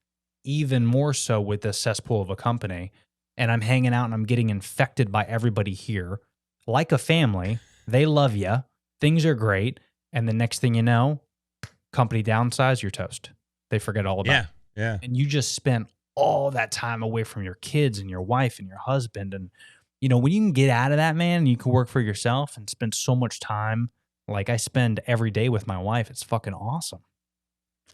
even more so with the cesspool of a company. and I'm hanging out and I'm getting infected by everybody here, like a family. They love you. Things are great. And the next thing you know, company downsize, you're toast. They forget all about it. Yeah. And you just spent all that time away from your kids and your wife and your husband. And, you know, when you can get out of that, man, and you can work for yourself and spend so much time, like I spend every day with my wife, it's fucking awesome.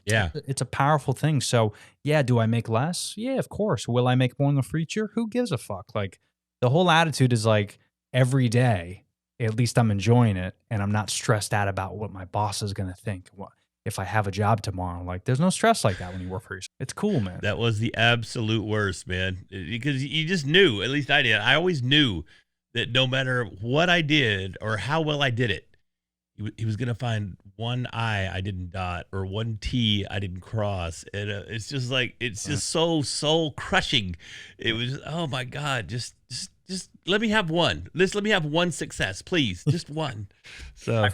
Yeah. It's a powerful thing. So, yeah, do I make less? Yeah, of course. Will I make more in the future? Who gives a fuck? Like, the whole attitude is like every day, at least I'm enjoying it and I'm not stressed out about what my boss is going to think. What if I have a job tomorrow? Like, there's no stress like that when you work for yourself. It's cool, man. That was the absolute worst, man. Because you just knew, at least I did. I always knew that no matter what I did or how well I did it, he was going to find one I didn't dot or one T I didn't cross. And it's just like, it's just so soul crushing. It was, oh my God, just let me have one. Let me have one success, please. Just one. So,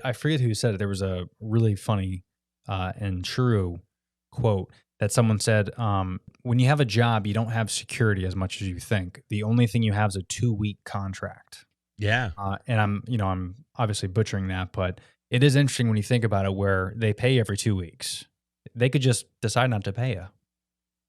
I forget who said it. There was a really funny and true quote that someone said, when you have a job, you don't have security as much as you think. The only thing you have is a 2-week contract. Yeah. And I'm obviously butchering that, but it is interesting when you think about it, where they pay every 2 weeks. They could just decide not to pay you.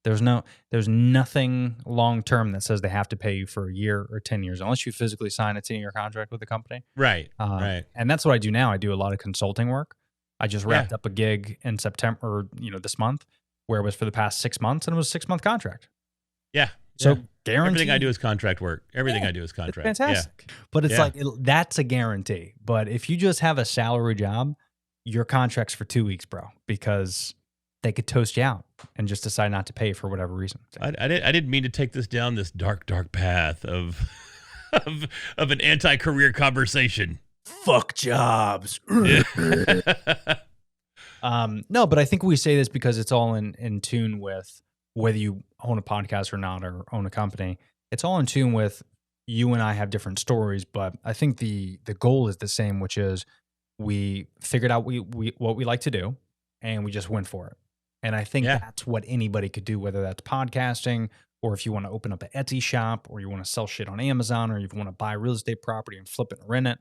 There's nothing long term that says they have to pay you for a year or 10 years, unless you physically sign a 10-year contract with the company. Right. Right. And that's what I do now. I do a lot of consulting work. I just wrapped up a gig in September, this month, where it was for the past 6 months, and it was a 6-month contract. Yeah. So guaranteed. Everything I do is contract work. Everything I do is contract. It's fantastic. Yeah. But it's like, that's a guarantee. But if you just have a salary job, your contract's for 2 weeks, bro, because they could toast you out and just decide not to pay for whatever reason. I didn't mean to take this down this dark path of an anti-career conversation. Fuck jobs. No, but I think we say this because it's all in tune with whether you own a podcast or not, or own a company. It's all in tune with you and I have different stories, but I think the goal is the same, which is we figured out what we like to do and we just went for it. And I think that's what anybody could do, whether that's podcasting, or if you want to open up an Etsy shop, or you want to sell shit on Amazon, or you want to buy real estate property and flip it and rent it.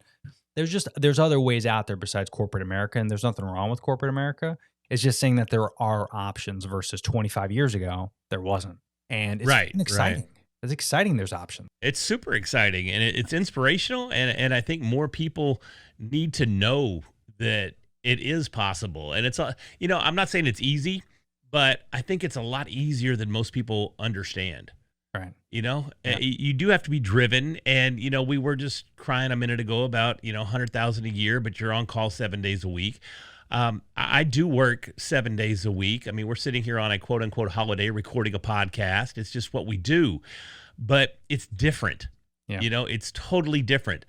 There's other ways out there besides corporate America, and there's nothing wrong with corporate America. It's just saying that there are options versus 25 years ago, there wasn't. And it's exciting. Right. It's exciting there's options. It's super exciting, and it's inspirational, and I think more people need to know that it is possible. And it's, I'm not saying it's easy, but I think it's a lot easier than most people understand. Right. You do have to be driven. And, we were just crying a minute ago about, $100,000 a year, but you're on call 7 days a week. I do work 7 days a week. I mean, we're sitting here on a quote unquote holiday recording a podcast. It's just what we do, but it's different. Yeah. It's totally different.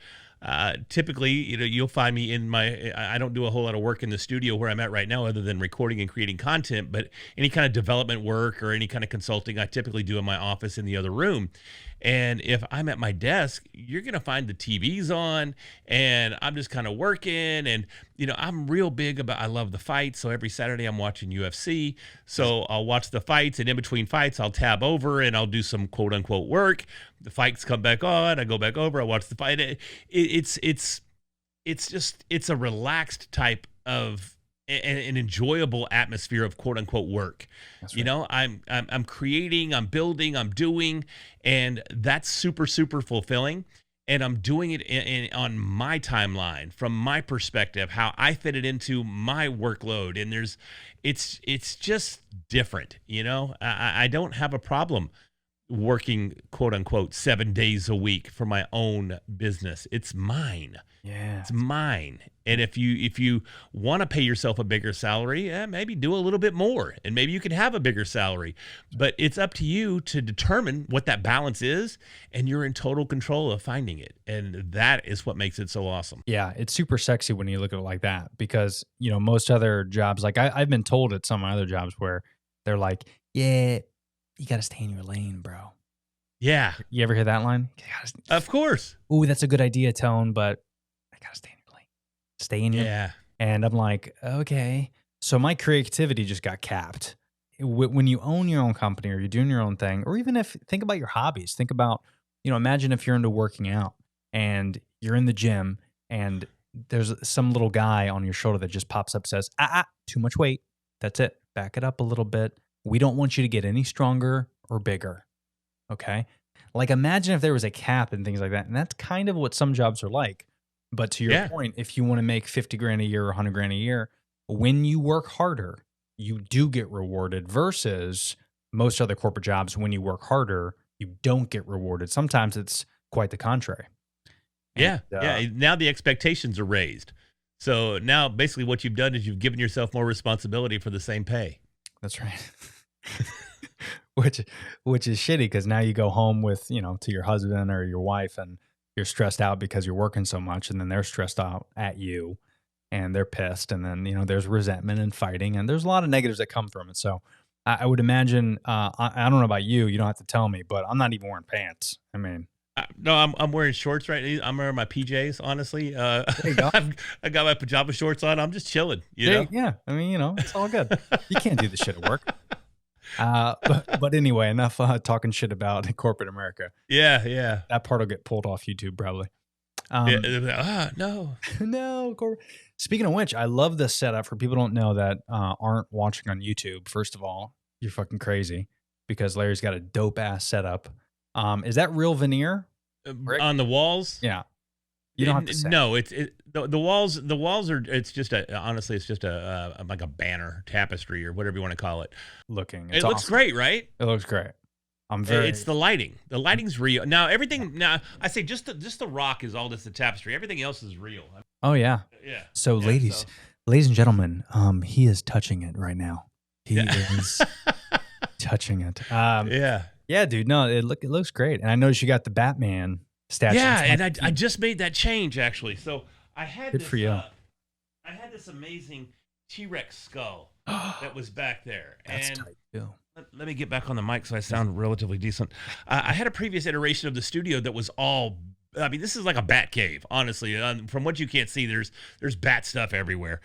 Typically, you'll find me I don't do a whole lot of work in the studio where I'm at right now, other than recording and creating content, but any kind of development work or any kind of consulting, I typically do in my office in the other room. And if I'm at my desk, you're going to find the TV's on and I'm just kind of working. And, I'm real big I love the fights. So every Saturday I'm watching UFC. So I'll watch the fights, and in between fights, I'll tab over and I'll do some quote unquote work. The fights come back on. I go back over. I watch the fight. It's a relaxed type of an enjoyable atmosphere of quote unquote work. That's right. I'm creating, I'm building, I'm doing, and that's super, super fulfilling. And I'm doing it on my timeline, from my perspective, how I fit it into my workload. And it's just different. I don't have a problem working quote unquote 7 days a week for my own business. It's mine. Yeah. It's mine. And if you want to pay yourself a bigger salary, maybe do a little bit more, and maybe you can have a bigger salary, but it's up to you to determine what that balance is, and you're in total control of finding it. And that is what makes it so awesome. Yeah. It's super sexy when you look at it like that, because, most other jobs, like I've been told at some of my other jobs where they're like, yeah, you got to stay in your lane, bro. Yeah. You ever hear that line? Of course. Ooh, that's a good idea, Tone, but I got to stay in your lane. Stay in your lane. And I'm like, okay. So my creativity just got capped. when you own your own company or you're doing your own thing, or even if think about your hobbies, think about, imagine if you're into working out and you're in the gym and there's some little guy on your shoulder that just pops up, says, too much weight. That's it. Back it up a little bit. We don't want you to get any stronger or bigger. Okay. Like imagine if there was a cap and things like that. And that's kind of what some jobs are like. But to your point, if you want to make 50 grand a year or 100 grand a year, when you work harder, you do get rewarded versus most other corporate jobs. When you work harder, you don't get rewarded. Sometimes it's quite the contrary. Yeah. Now the expectations are raised. So now basically what you've done is you've given yourself more responsibility for the same pay. That's right. which is shitty because now you go home with, to your husband or your wife and you're stressed out because you're working so much, and then they're stressed out at you and they're pissed. And then, there's resentment and fighting, and there's a lot of negatives that come from it. So I would imagine, I don't know about you, you don't have to tell me, but I'm not even wearing pants. I mean, no, I'm wearing shorts right now. I'm wearing my PJs, honestly. There you go. I got my pajama shorts on. I'm just chilling, you know? Yeah. I mean, it's all good. You can't do this shit at work. But anyway, enough talking shit about corporate America. Yeah. That part will get pulled off YouTube probably. No. No. Speaking of which, I love this setup. For people who don't know that aren't watching on YouTube, first of all, you're fucking crazy because Larry's got a dope ass setup. Is that real veneer? On the walls? Yeah. You don't have to say. No, the walls are, it's just honestly, it's just like a banner tapestry or whatever you want to call it. It looks great, right? It looks great. It's the lighting. The lighting's real. Now everything, I say just the rock is all just the tapestry. Everything else is real. Oh yeah. Yeah. So ladies and gentlemen, he is touching it right now. He is touching it. Yeah, dude. No, it looks great. And I noticed you got the Batman statue. Yeah, and I just made that change actually. So I had Good this, for you. I had this amazing T-Rex skull that was back there. That's and tight too. let me get back on the mic so I sound relatively decent. I had a previous iteration of the studio that was all, I mean, this is like a bat cave, honestly. From what you can't see, there's bat stuff everywhere.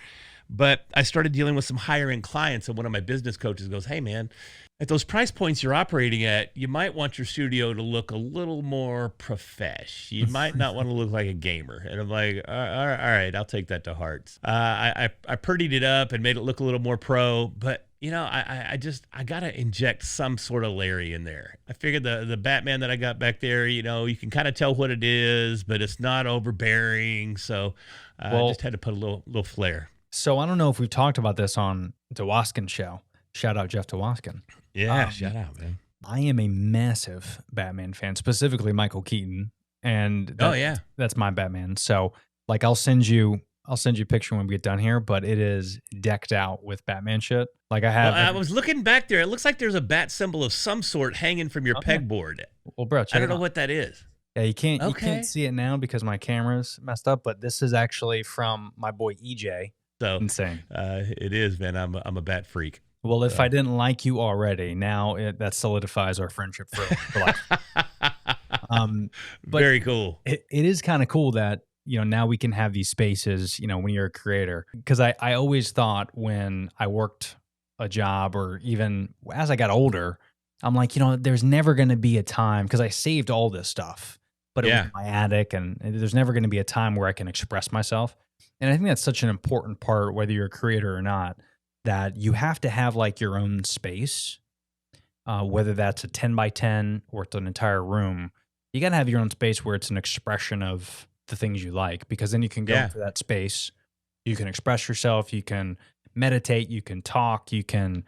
But I started dealing with some higher end clients, and one of my business coaches goes, "Hey man, at those price points you're operating at, you might want your studio to look a little more profesh. You might not want to look like a gamer." And I'm like, all right, I'll take that to heart. I prettied it up and made it look a little more pro, but I got to inject some sort of Larry in there. I figured the Batman that I got back there, you can kind of tell what it is, but it's not overbearing. So I just had to put a little flair. So I don't know if we've talked about this on Dewaskin's show. Shout out Jeff Dewaskin. Yeah, shout out, man. I am a massive Batman fan, specifically Michael Keaton, and that's my Batman. So like, I'll send you a picture when we get done here, but it is decked out with Batman shit. Like I was looking back there. It looks like there's a bat symbol of some sort hanging from your pegboard. Well, bro, I don't know what that is. Yeah, you can't see it now because my camera's messed up, but this is actually from my boy EJ. So insane. It is, man. I'm a bat freak. Well, if I didn't like you already, now that solidifies our friendship for life. But very cool. It is kind of cool that, now we can have these spaces, when you're a creator. Because I always thought when I worked a job, or even as I got older, I'm like, there's never going to be a time, because I saved all this stuff, but it was in my attic, and there's never going to be a time where I can express myself. And I think that's such an important part, whether you're a creator or not, that you have to have like your own space, whether that's a 10 by 10 or it's an entire room. You got to have your own space where it's an expression of the things you like, because then you can go into that space. You can express yourself. You can meditate. You can talk. You can,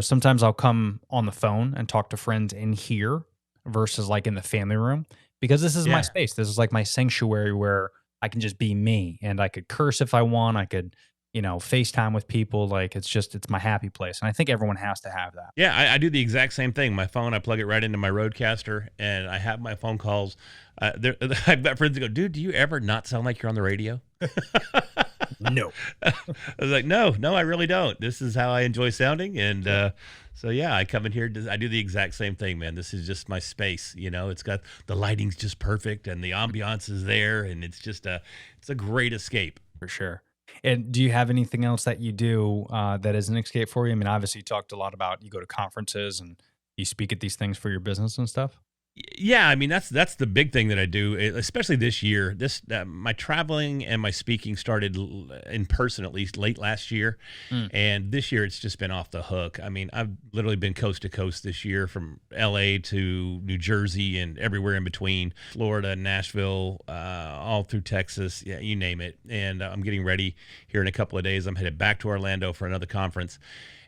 sometimes I'll come on the phone and talk to friends in here versus like in the family room, because this is my space. This is like my sanctuary where I can just be me, and I could curse if I want. I could, FaceTime with people. Like it's my happy place. And I think everyone has to have that. Yeah, I do the exact same thing. My phone, I plug it right into my Rodecaster, and I have my phone calls. I've got friends that go, "Dude, do you ever not sound like you're on the radio?" No. I was like, no, I really don't. This is how I enjoy sounding. And so, yeah, I come in here. I do the exact same thing, man. This is just my space. It's got the lighting's just perfect, and the ambiance is there, and it's just it's a great escape. For sure. And do you have anything else that you do that is an escape for you? I mean, obviously, you talked a lot about you go to conferences and you speak at these things for your business and stuff. Yeah, I mean that's the big thing that I do, especially this year. This my traveling and my speaking started in person at least late last year, Mm. and this year it's just been off the hook. I mean, I've literally been coast to coast this year, from L.A. to New Jersey and everywhere in between, Florida, Nashville, all through Texas, yeah, you name it. And I'm getting ready here in a couple of days. I'm headed back to Orlando for another conference.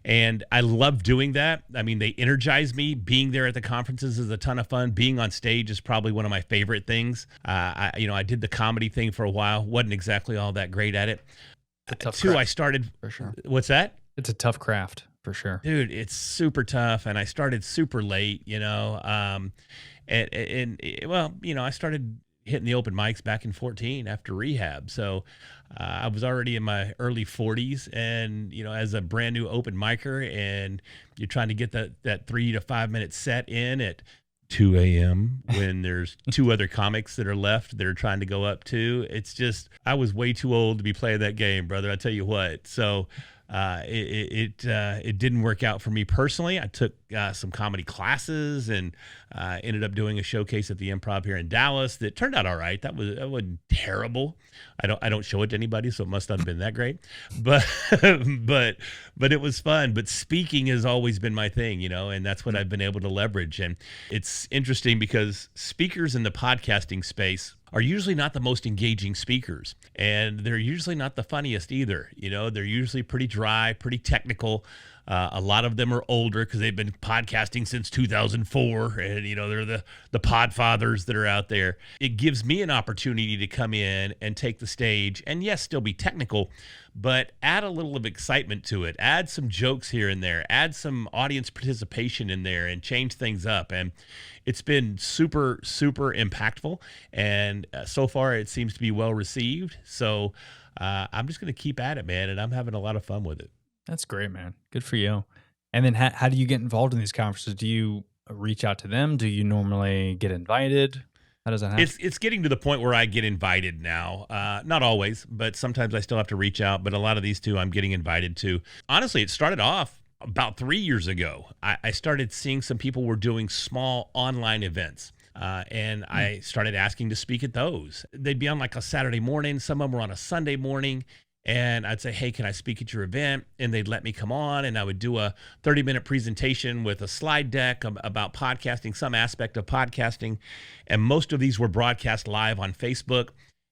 And I love doing that. I mean, they energize me. Being there at the conferences is a ton of fun. Being on stage is probably one of my favorite things. I did the comedy thing for a while. Wasn't exactly all that great at it. It's a tough Two, craft, I started. for sure. What's that? It's a tough craft for sure. Dude, it's super tough, and I started super late, well, I started hitting the open mics back in 14 after rehab. So I was already in my early 40s, and, as a brand new open micer, and you're trying to get that 3 to 5 minute set in at 2 a.m. when there's two other comics that are left that are trying to go up too. It's just, I was way too old to be playing that game, brother. I tell you what. So it didn't work out for me personally. I took some comedy classes and ended up doing a showcase at the Improv here in Dallas that turned out all right. That wasn't terrible. I don't show it to anybody, so it must not have been that great. But but it was fun. But speaking has always been my thing, and that's what I've been able to leverage. And it's interesting because speakers in the podcasting space are usually not the most engaging speakers, and they're usually not the funniest either. They're usually pretty dry, pretty technical. A lot of them are older because they've been podcasting since 2004, and they're the pod fathers that are out there. It gives me an opportunity to come in and take the stage, and yes, still be technical, but add a little of excitement to it. Add some jokes here and there. Add some audience participation in there, and change things up. And it's been super, super impactful, and so far it seems to be well received. So I'm just going to keep at it, man, and I'm having a lot of fun with it. That's great, man. Good for you. And then how do you get involved in these conferences? Do you reach out to them? Do you normally get invited? How does that happen? It's getting to the point where I get invited now. Not always, but sometimes I still have to reach out. But a lot of these two I'm getting invited to. Honestly, it started off about 3 years ago. I started seeing some people were doing small online events. And I started asking to speak at those. They'd be on like a Saturday morning. Some of them were on a Sunday morning. And I'd say, hey, can I speak at your event? And they'd let me come on, and I would do a 30-minute presentation with a slide deck about podcasting, some aspect of podcasting. And most of these were broadcast live on Facebook.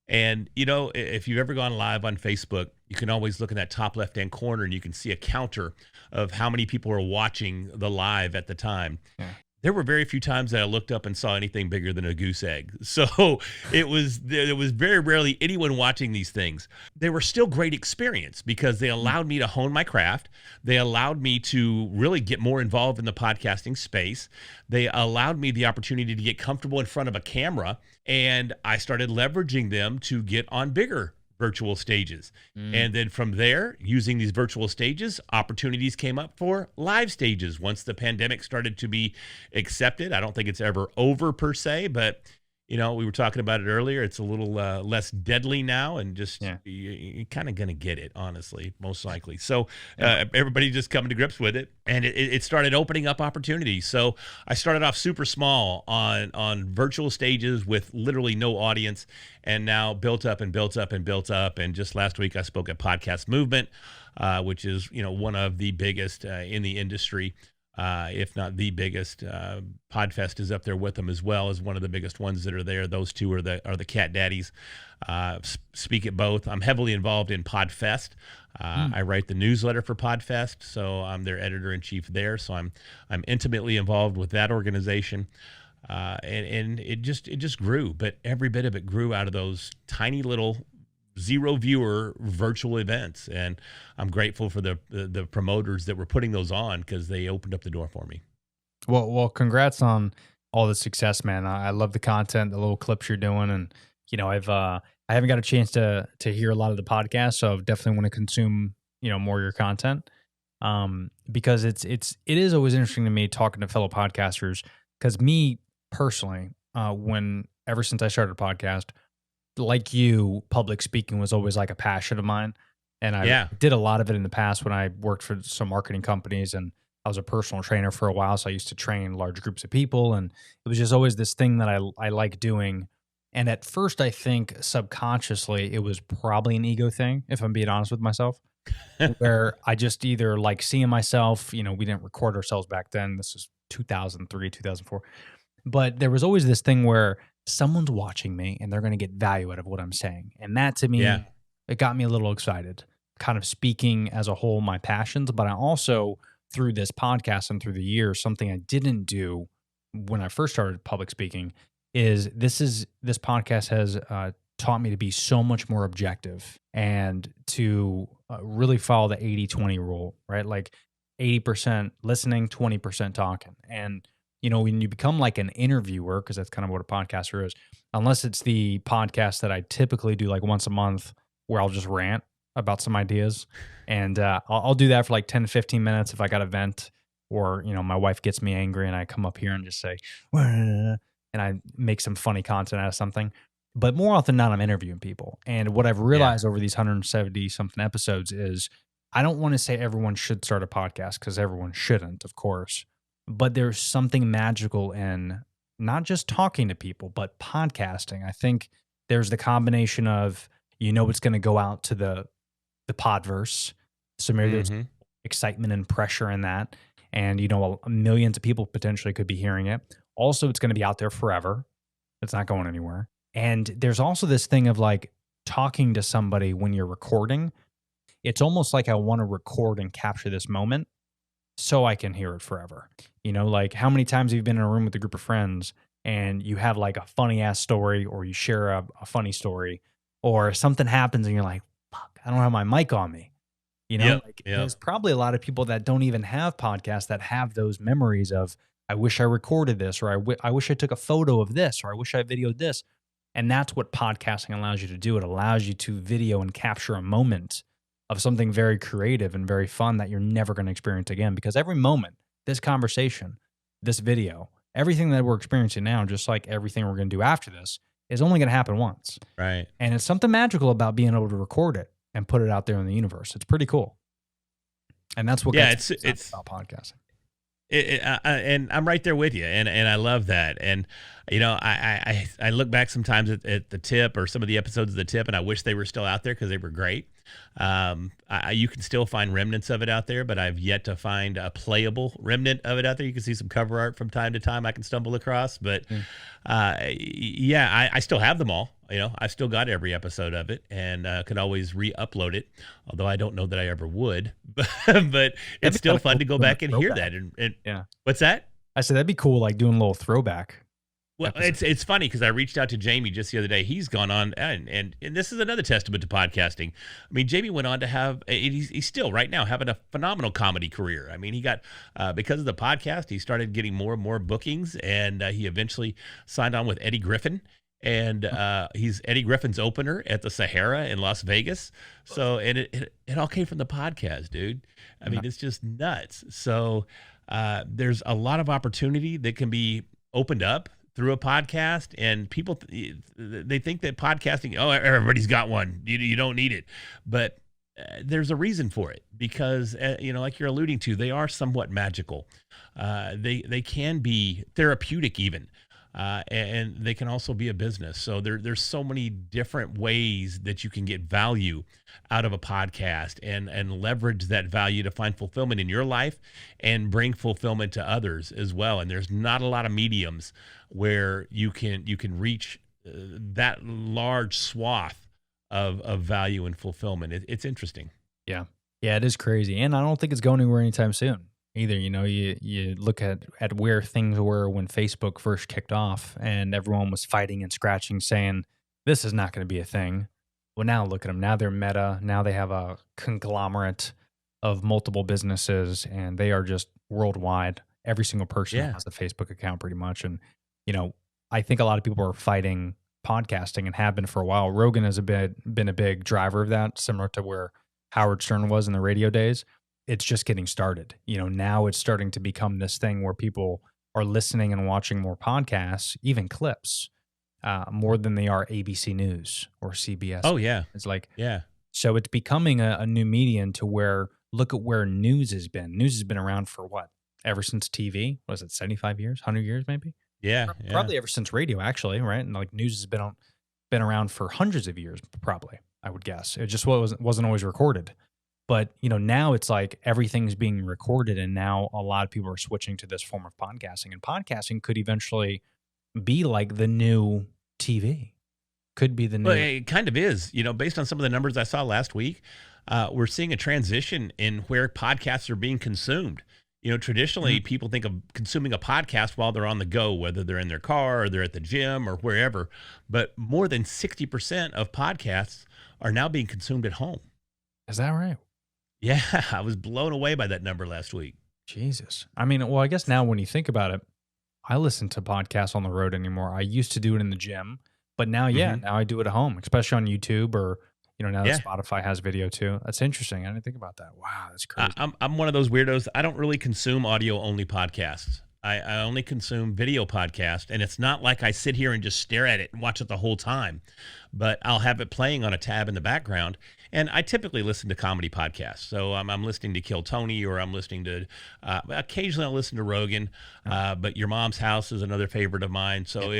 And, if you've ever gone live on Facebook, you can always look in that top left-hand corner, and you can see a counter of how many people are watching the live at the time. Yeah. There were very few times that I looked up and saw anything bigger than a goose egg. So there was very rarely anyone watching these things. They were still great experience because they allowed me to hone my craft. They allowed me to really get more involved in the podcasting space. They allowed me the opportunity to get comfortable in front of a camera, and I started leveraging them to get on bigger virtual stages. And then from there, using these virtual stages, opportunities came up for live stages once the pandemic started to be accepted. I don't think it's ever over per se, but we were talking about it earlier. It's a little less deadly now, and just you're kind of going to get it, honestly, most likely. So everybody just coming to grips with it, and it started opening up opportunities. So I started off super small on virtual stages with literally no audience, and now built up and built up and built up. And just last week I spoke at Podcast Movement, which is one of the biggest in the industry. If not the biggest. Podfest is up there with them as well as one of the biggest ones that are there. Those two are the cat daddies. Speak at both. I'm heavily involved in Podfest. I write the newsletter for Podfest, so I'm their editor-in-chief there. So I'm intimately involved with that organization. And it just grew, but every bit of it grew out of those tiny little zero viewer virtual events, and I'm grateful for the promoters that were putting those on because they opened up the door for me. Well, congrats on all the success, man. I love the content, the little clips you're doing, and I haven't got a chance to hear a lot of the podcasts, so I definitely want to consume more of your content. Because it is always interesting to me talking to fellow podcasters, because me personally, ever since I started a podcast, like you, public speaking was always like a passion of mine. And I Yeah. did a lot of it in the past when I worked for some marketing companies, and I was a personal trainer for a while. So I used to train large groups of people, and it was just always this thing that I like doing. And at first, I think subconsciously it was probably an ego thing, if I'm being honest with myself, where I just either like seeing myself, we didn't record ourselves back then. This was 2003, 2004. But there was always this thing where someone's watching me and they're going to get value out of what I'm saying. And that to me, Yeah. it got me a little excited, kind of speaking as a whole, my passions. But I also, through this podcast and through the years, something I didn't do when I first started public speaking is this podcast has taught me to be so much more objective and to really follow the 80-20 rule, right? Like 80% listening, 20% talking. And, when you become like an interviewer, because that's kind of what a podcaster is, unless it's the podcast that I typically do like once a month where I'll just rant about some ideas. And I'll do that for like 10 to 15 minutes if I got a vent, or, my wife gets me angry and I come up here and just say, and I make some funny content out of something. But more often than not, I'm interviewing people. And what I've realized over these 170 something episodes is I don't want to say everyone should start a podcast, because everyone shouldn't, of course. But there's something magical in not just talking to people, but podcasting. I think there's the combination of, it's going to go out to the podverse. So maybe there's excitement and pressure in that. And, millions of people potentially could be hearing it. Also, it's going to be out there forever. It's not going anywhere. And there's also this thing of like talking to somebody when you're recording. It's almost like I want to record and capture this moment so I can hear it forever. Like how many times have you been in a room with a group of friends and you have like a funny ass story, or you share a funny story, or something happens and you're like, fuck, I don't have my mic on me. There's probably a lot of people that don't even have podcasts that have those memories of, I wish I recorded this, or I wish I took a photo of this, or I wish I videoed this. And that's what podcasting allows you to do. It allows you to video and capture a moment of something very creative and very fun that you're never going to experience again. Because every moment, this conversation, this video, everything that we're experiencing now, just like everything we're going to do after this, is only going to happen once. Right. And it's something magical about being able to record it and put it out there in the universe. It's pretty cool. And that's what gets me excited about podcasting. And I'm right there with you, and I love that. And I look back sometimes at the tip, or some of the episodes of the tip, and I wish they were still out there because they were great. You can still find remnants of it out there, but I've yet to find a playable remnant of it out there. You can see some cover art from time to time I can stumble across, but I still have them all. I've still got every episode of it, and could always re-upload it, although I don't know that I ever would. But it's still fun to go back and hear that. And what's that? I said that'd be cool, like doing a little throwback. Well, it's funny because I reached out to Jamie just the other day. He's gone on, and this is another testament to podcasting. I mean, Jamie went on to have, he's still right now having a phenomenal comedy career. I mean, he got, because of the podcast, he started getting more and more bookings, and he eventually signed on with Eddie Griffin. And he's Eddie Griffin's opener at the Sahara in Las Vegas. So, and it all came from the podcast, dude. I mean, it's just nuts. So there's a lot of opportunity that can be opened up through a podcast, and people, they think that podcasting, oh, everybody's got one. You don't need it. But there's a reason for it, because, like you're alluding to, they are somewhat magical. They can be therapeutic even. And they can also be a business. So there's so many different ways that you can get value out of a podcast and leverage that value to find fulfillment in your life and bring fulfillment to others as well. And there's not a lot of mediums where you can reach that large swath of value and fulfillment. It's interesting. Yeah, it is crazy. And I don't think it's going anywhere anytime soon either. You look at where things were when Facebook first kicked off, and everyone was fighting and scratching, saying this is not going to be a thing. Well, now look at them. Now they're Meta. Now they have a conglomerate of multiple businesses, and they are just worldwide. Every single person has a Facebook account pretty much. And, I think a lot of people are fighting podcasting and have been for a while. Rogan has been a big driver of that, similar to where Howard Stern was in the radio days. It's just getting started. Now it's starting to become this thing where people are listening and watching more podcasts, even clips, more than they are ABC News or CBS. Oh, yeah. It's like, So it's becoming a new medium to where look at where news has been. News has been around for what? Ever since TV? Was it 75 years, 100 years maybe? Yeah, yeah. Probably ever since radio, actually, right? And like news has been around for hundreds of years, probably, I would guess. It just wasn't always recorded. But, now it's like everything's being recorded, and now a lot of people are switching to this form of podcasting. And podcasting could eventually be like the new TV. Could be the new. Well, it kind of is. Based on some of the numbers I saw last week, we're seeing a transition in where podcasts are being consumed. Traditionally, people think of consuming a podcast while they're on the go, whether they're in their car or they're at the gym or wherever. But more than 60% of podcasts are now being consumed at home. Is that right? Yeah, I was blown away by that number last week. Jesus. I mean, well, I guess now when you think about it, I listen to podcasts on the road anymore. I used to do it in the gym, but now, now I do it at home, especially on YouTube or, now that Spotify has video too. That's interesting. I didn't think about that. Wow, that's crazy. I'm one of those weirdos. I don't really consume audio-only podcasts. I only consume video podcasts, and it's not like I sit here and just stare at it and watch it the whole time, but I'll have it playing on a tab in the background. And I typically listen to comedy podcasts. So I'm listening to Kill Tony, or I'm listening to, occasionally I'll listen to Rogan, but Your Mom's House is another favorite of mine. So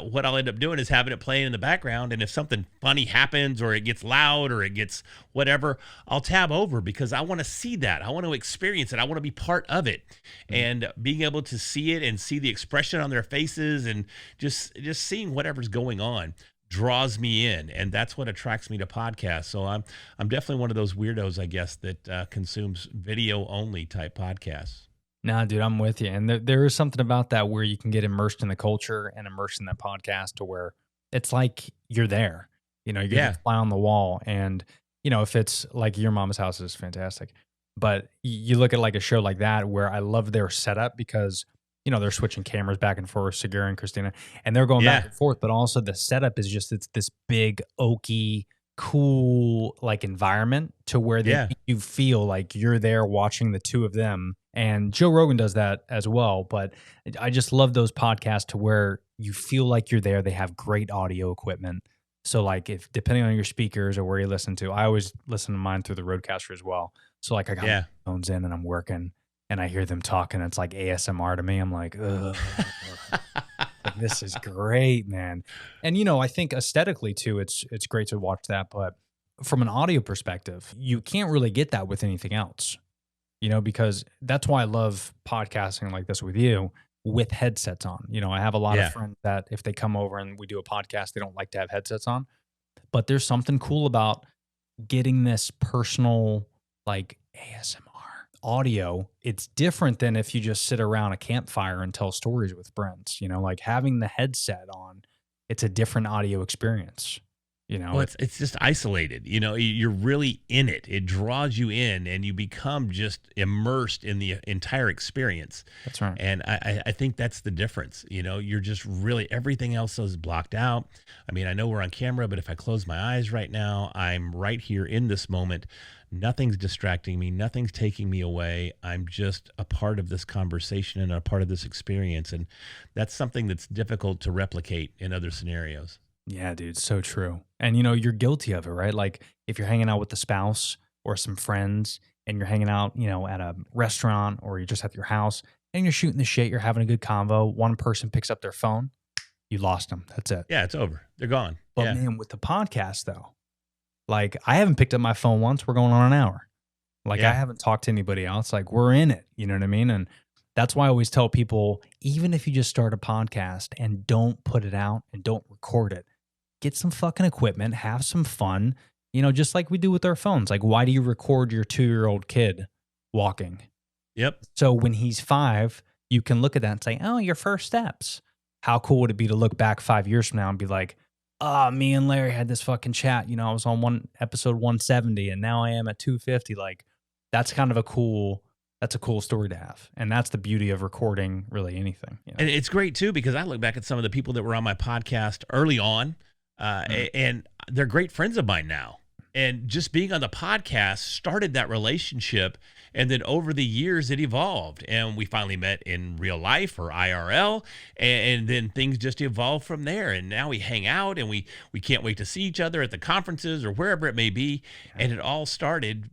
what I'll end up doing is having it playing in the background. And if something funny happens, or it gets loud, or it gets whatever, I'll tab over because I want to see that. I want to experience it. I want to be part of it. And being able to see it and see the expression on their faces and just seeing whatever's going on draws me in, and that's what attracts me to podcasts. So I'm definitely one of those weirdos, I guess, that consumes video only type podcasts. Nah, dude, I'm with you. And there is something about that where you can get immersed in the culture and immersed in that podcast to where it's like you're there. You're a fly on the wall. And if it's like Your Mama's House is fantastic, but you look at like a show like that where I love their setup because they're switching cameras back and forth, Segura and Christina, and they're going back and forth. But also the setup is just, it's this big, oaky, cool, like environment to where you feel like you're there watching the two of them. And Joe Rogan does that as well. But I just love those podcasts to where you feel like you're there. They have great audio equipment. So like if depending on your speakers or where you listen to, I always listen to mine through the Rodecaster as well. So like I got my phones in and I'm working, and I hear them talking. It's like ASMR to me. I'm like, ugh. Like, this is great, man. And, I think aesthetically, too, it's great to watch that. But from an audio perspective, you can't really get that with anything else, because that's why I love podcasting like this with you with headsets on. I have a lot of friends that if they come over and we do a podcast, they don't like to have headsets on. But there's something cool about getting this personal, like ASMR audio. It's different than if you just sit around a campfire and tell stories with friends. Like having the headset on, it's a different audio experience. Well, it's just isolated. You're really in it. It draws you in, and you become just immersed in the entire experience. That's right. And I think that's the difference. You're just really, everything else is blocked out. I mean, I know we're on camera, but if I close my eyes right now, I'm right here in this moment. Nothing's distracting me. Nothing's taking me away. I'm just a part of this conversation and a part of this experience. And that's something that's difficult to replicate in other scenarios. Yeah, dude, so true. And you're guilty of it, right? Like if you're hanging out with the spouse or some friends and you're hanging out, at a restaurant or you're just at your house and you're shooting the shit, you're having a good convo. One person picks up their phone, you lost them. That's it. Yeah, it's over. They're gone. But man, with the podcast though, like I haven't picked up my phone once. We're going on an hour. Like I haven't talked to anybody else. Like we're in it. You know what I mean? And that's why I always tell people, even if you just start a podcast and don't put it out and don't record it, get some fucking equipment, have some fun, just like we do with our phones. Like, why do you record your 2-year-old kid walking? Yep. So when he's 5, you can look at that and say, oh, your first steps. How cool would it be to look back 5 years from now and be like, oh, me and Larry had this fucking chat. I was on episode 170 and now I am at 250. Like, that's kind of a cool story to have. And that's the beauty of recording really anything. And it's great too, because I look back at some of the people that were on my podcast early on, and they're great friends of mine now. And just being on the podcast started that relationship. And then over the years, it evolved. And we finally met in real life or IRL. And then things just evolved from there. And now we hang out and we can't wait to see each other at the conferences or wherever it may be. And it all started.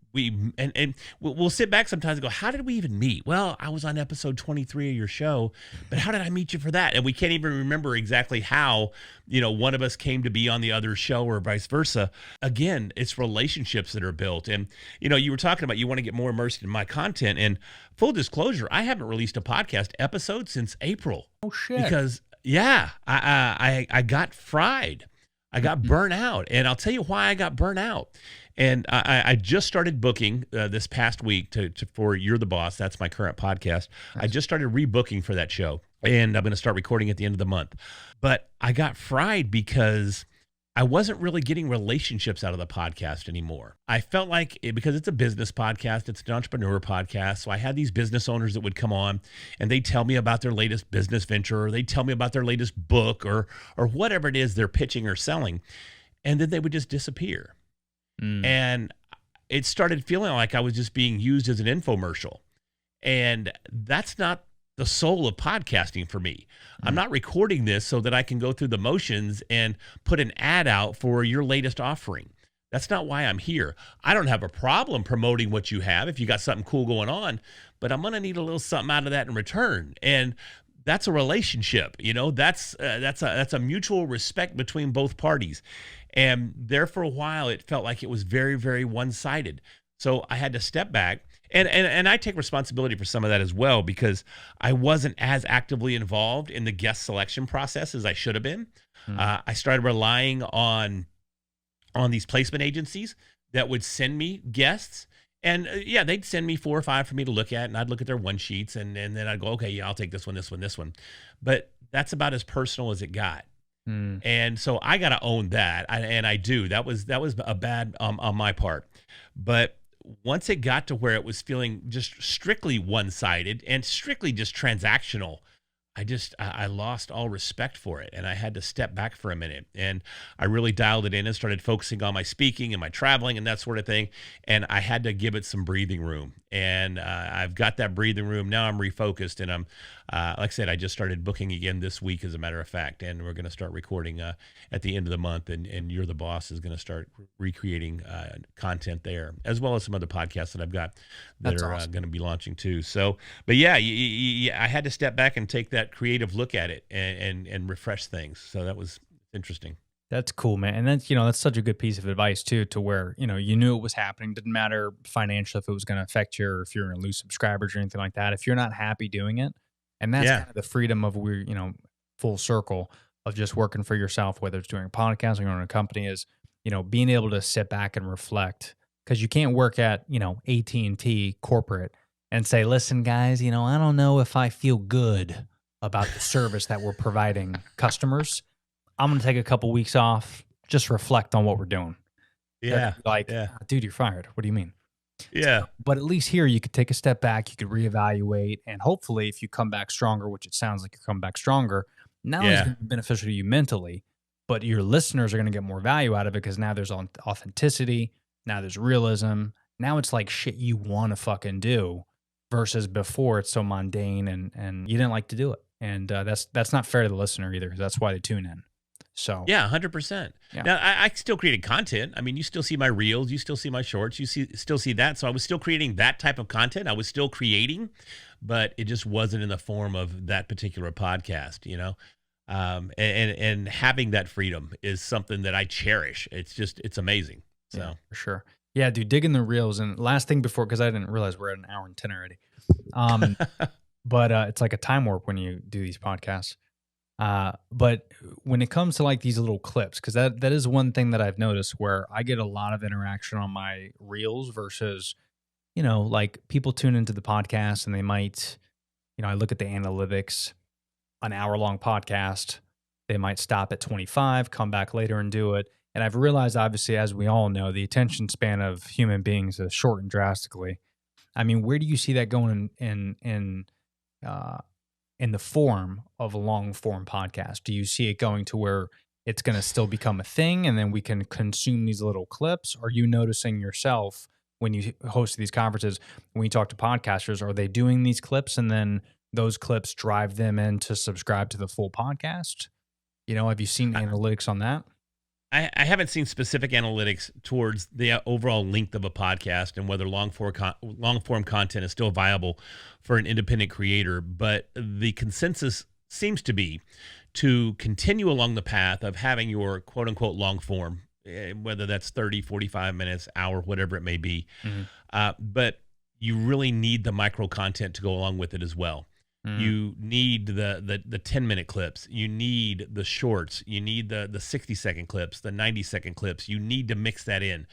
We'll sit back sometimes and go, how did we even meet? Well, I was on episode 23 of your show, but how did I meet you for that? And we can't even remember exactly how, one of us came to be on the other show or vice versa. Again, it's relationships that are built. And, you were talking about you want to get more immersed in my content. And full disclosure, I haven't released a podcast episode since April. Oh, shit. Because, I got fried. I got burnt out. And I'll tell you why I got burnt out. And I just started booking this past week for You're the Boss. That's my current podcast. Nice. I just started rebooking for that show, and I'm going to start recording at the end of the month. But I got fried because I wasn't really getting relationships out of the podcast anymore. I felt like because it's a business podcast, it's an entrepreneur podcast. So I had these business owners that would come on and they'd tell me about their latest business venture, or they'd tell me about their latest book or whatever it is they're pitching or selling. And then they would just disappear. And it started feeling like I was just being used as an infomercial. And that's not the soul of podcasting for me. I'm not recording this so that I can go through the motions and put an ad out for your latest offering. That's not why I'm here. I don't have a problem promoting what you have if you got something cool going on, but I'm going to need a little something out of that in return. And that's a relationship, that's a mutual respect between both parties. And there for a while, it felt like it was very, very one-sided. So I had to step back, and I take responsibility for some of that as well, because I wasn't as actively involved in the guest selection process as I should have been. I started relying on these placement agencies that would send me guests. And they'd send me 4 or 5 for me to look at, and I'd look at their one sheets, and then I'd go, okay, yeah, I'll take this one, this one, this one. But that's about as personal as it got. And so I got to own that. And I do. That was a bad on my part. But once it got to where it was feeling just strictly one-sided and strictly just transactional, I lost all respect for it, and I had to step back for a minute, and I really dialed it in and started focusing on my speaking and my traveling and that sort of thing. And I had to give it some breathing room, and I've got that breathing room. Now I'm refocused, and I'm, like I said, I just started booking again this week, as a matter of fact, and we're going to start recording at the end of the month, and You're the Boss is going to start recreating content there, as well as some other podcasts that I've got that are awesome. Going to be launching too. So, but yeah, I had to step back and take that creative look at it and refresh things. So that was interesting. That's cool, man. And that's such a good piece of advice too, to where, you knew it was happening. Didn't matter financially if it was going to affect you or if you're going to lose subscribers or anything like that. If you're not happy doing it, and that's kind of the freedom of full circle of just working for yourself, whether it's doing a podcast or owning a company, is, being able to sit back and reflect, because you can't work at, AT&T corporate and say, listen, guys, I don't know if I feel good about the service that we're providing customers. I'm going to take a couple weeks off, just reflect on what we're doing. Yeah. Dude, you're fired. What do you mean? Yeah. So, but at least here you could take a step back, you could reevaluate, and hopefully if you come back stronger, which it sounds like you're coming back stronger, not only is it going to be beneficial to you mentally, but your listeners are going to get more value out of it, because now there's authenticity, now there's realism, now it's like shit you want to fucking do, versus before it's so mundane and you didn't like to do it. And that's not fair to the listener either, because that's why they tune in. So 100%. Yeah. Now I still created content. I mean, you still see my reels, you still see my shorts, you still see that. So I was still creating that type of content. I was still creating, but it just wasn't in the form of that particular podcast, and having that freedom is something that I cherish. It's amazing. So yeah, for sure. Yeah, dude, digging the reels. And last thing before, because I didn't realize we're at an hour and 10 already. But it's like a time warp when you do these podcasts. But when it comes to like these little clips, because that is one thing that I've noticed where I get a lot of interaction on my reels versus, like people tune into the podcast and they might, I look at the analytics, an hour-long podcast, they might stop at 25, come back later and do it. And I've realized, obviously, as we all know, the attention span of human beings has shortened drastically. I mean, where do you see that going in the form of a long form podcast? Do you see it going to where it's going to still become a thing and then we can consume these little clips? Are you noticing yourself when you host these conferences, when you talk to podcasters, are they doing these clips and then those clips drive them in to subscribe to the full podcast? Have you seen analytics on that? I haven't seen specific analytics towards the overall length of a podcast and whether long form content is still viable for an independent creator. But the consensus seems to be to continue along the path of having your quote unquote long form, whether that's 30, 45 minutes, hour, whatever it may be. But you really need the micro content to go along with it as well. You need the 10-minute clips. You need the shorts. You need the 60-second clips, the 90-second clips. You need to mix that in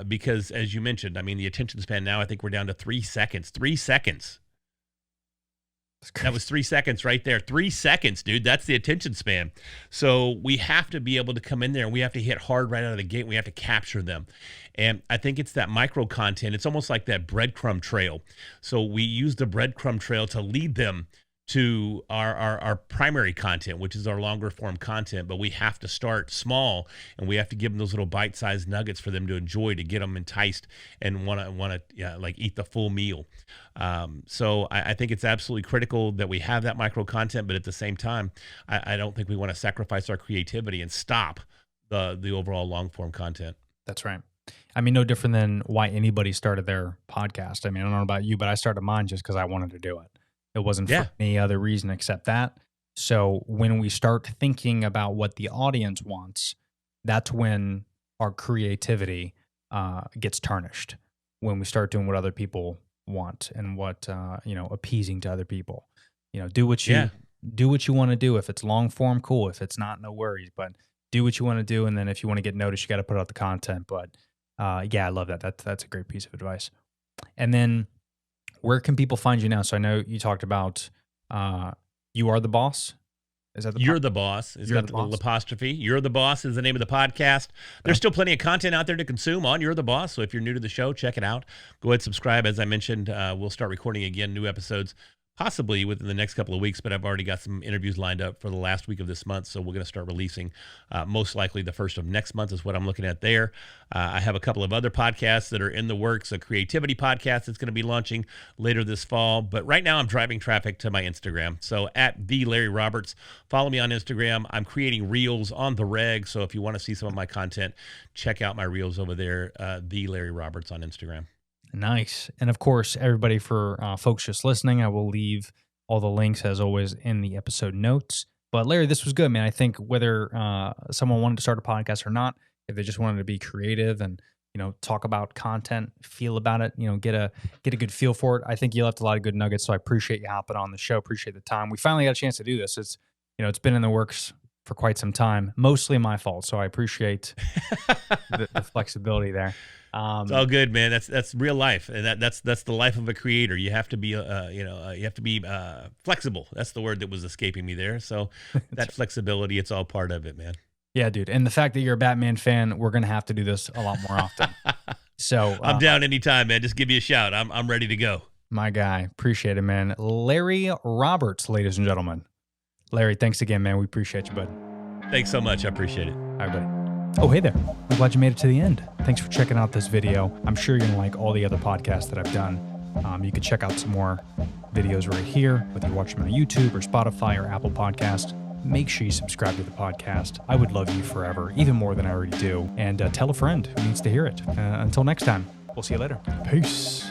because, as you mentioned, I mean, the attention span now, I think we're down to 3 seconds. 3 seconds. That was 3 seconds right there. 3 seconds, dude. That's the attention span. So we have to be able to come in there and we have to hit hard right out of the gate. We have to capture them. And I think it's that micro content. It's almost like that breadcrumb trail. So we use the breadcrumb trail to lead them to our primary content, which is our longer form content. But we have to start small and we have to give them those little bite-sized nuggets for them to enjoy, to get them enticed and want to like eat the full meal. So I think it's absolutely critical that we have that micro content, but at the same time, I don't think we want to sacrifice our creativity and stop the overall long form content. That's right. I mean, no different than why anybody started their podcast. I mean, I don't know about you, but I started mine just because I wanted to do it. It wasn't for any other reason except that. So when we start thinking about what the audience wants, that's when our creativity gets tarnished. When we start doing what other people want and what appeasing to other people. Do what you want to do. If it's long form, cool. If it's not, no worries. But do what you want to do, and then if you want to get noticed, you got to put out the content. But I love that. That's a great piece of advice. And then, where can people find you now? So I know you talked about You Are the Boss. Is that You're the Boss? Is that the little apostrophe? You're the Boss is the name of the podcast. There's still plenty of content out there to consume on You're the Boss. So if you're new to the show, check it out. Go ahead, subscribe. As I mentioned, we'll start recording again new episodes possibly within the next couple of weeks, but I've already got some interviews lined up for the last week of this month. So we're going to start releasing most likely the first of next month is what I'm looking at there. I have a couple of other podcasts that are in the works, a creativity podcast that's going to be launching later this fall. But right now I'm driving traffic to my Instagram. So at the Larry Roberts, follow me on Instagram. I'm creating reels on the reg. So if you want to see some of my content, check out my reels over there, the Larry Roberts on Instagram. Nice. And of course, everybody, for folks just listening, I will leave all the links as always in the episode notes. But Larry, this was good, man. I think whether someone wanted to start a podcast or not, if they just wanted to be creative and, talk about content, feel about it, get a good feel for it. I think you left a lot of good nuggets. So I appreciate you hopping on the show. Appreciate the time. We finally got a chance to do this. It's been in the works for quite some time, mostly my fault. So I appreciate the flexibility there. It's all good, man. That's real life, and that's the life of a creator. You have to be, you have to be flexible. That's the word that was escaping me there. So that flexibility, it's all part of it, man. Yeah, dude. And the fact that you're a Batman fan, we're gonna have to do this a lot more often. So I'm down anytime, man. Just give me a shout. I'm ready to go. My guy, appreciate it, man. Larry Roberts, ladies and gentlemen. Larry, thanks again, man. We appreciate you, bud. Thanks so much. I appreciate it. All right, buddy. Oh, hey there. I'm glad you made it to the end. Thanks for checking out this video. I'm sure you're going to like all the other podcasts that I've done. You can check out some more videos right here, whether you watch them on YouTube or Spotify or Apple Podcast. Make sure you subscribe to the podcast. I would love you forever, even more than I already do. And tell a friend who needs to hear it. Until next time, we'll see you later. Peace.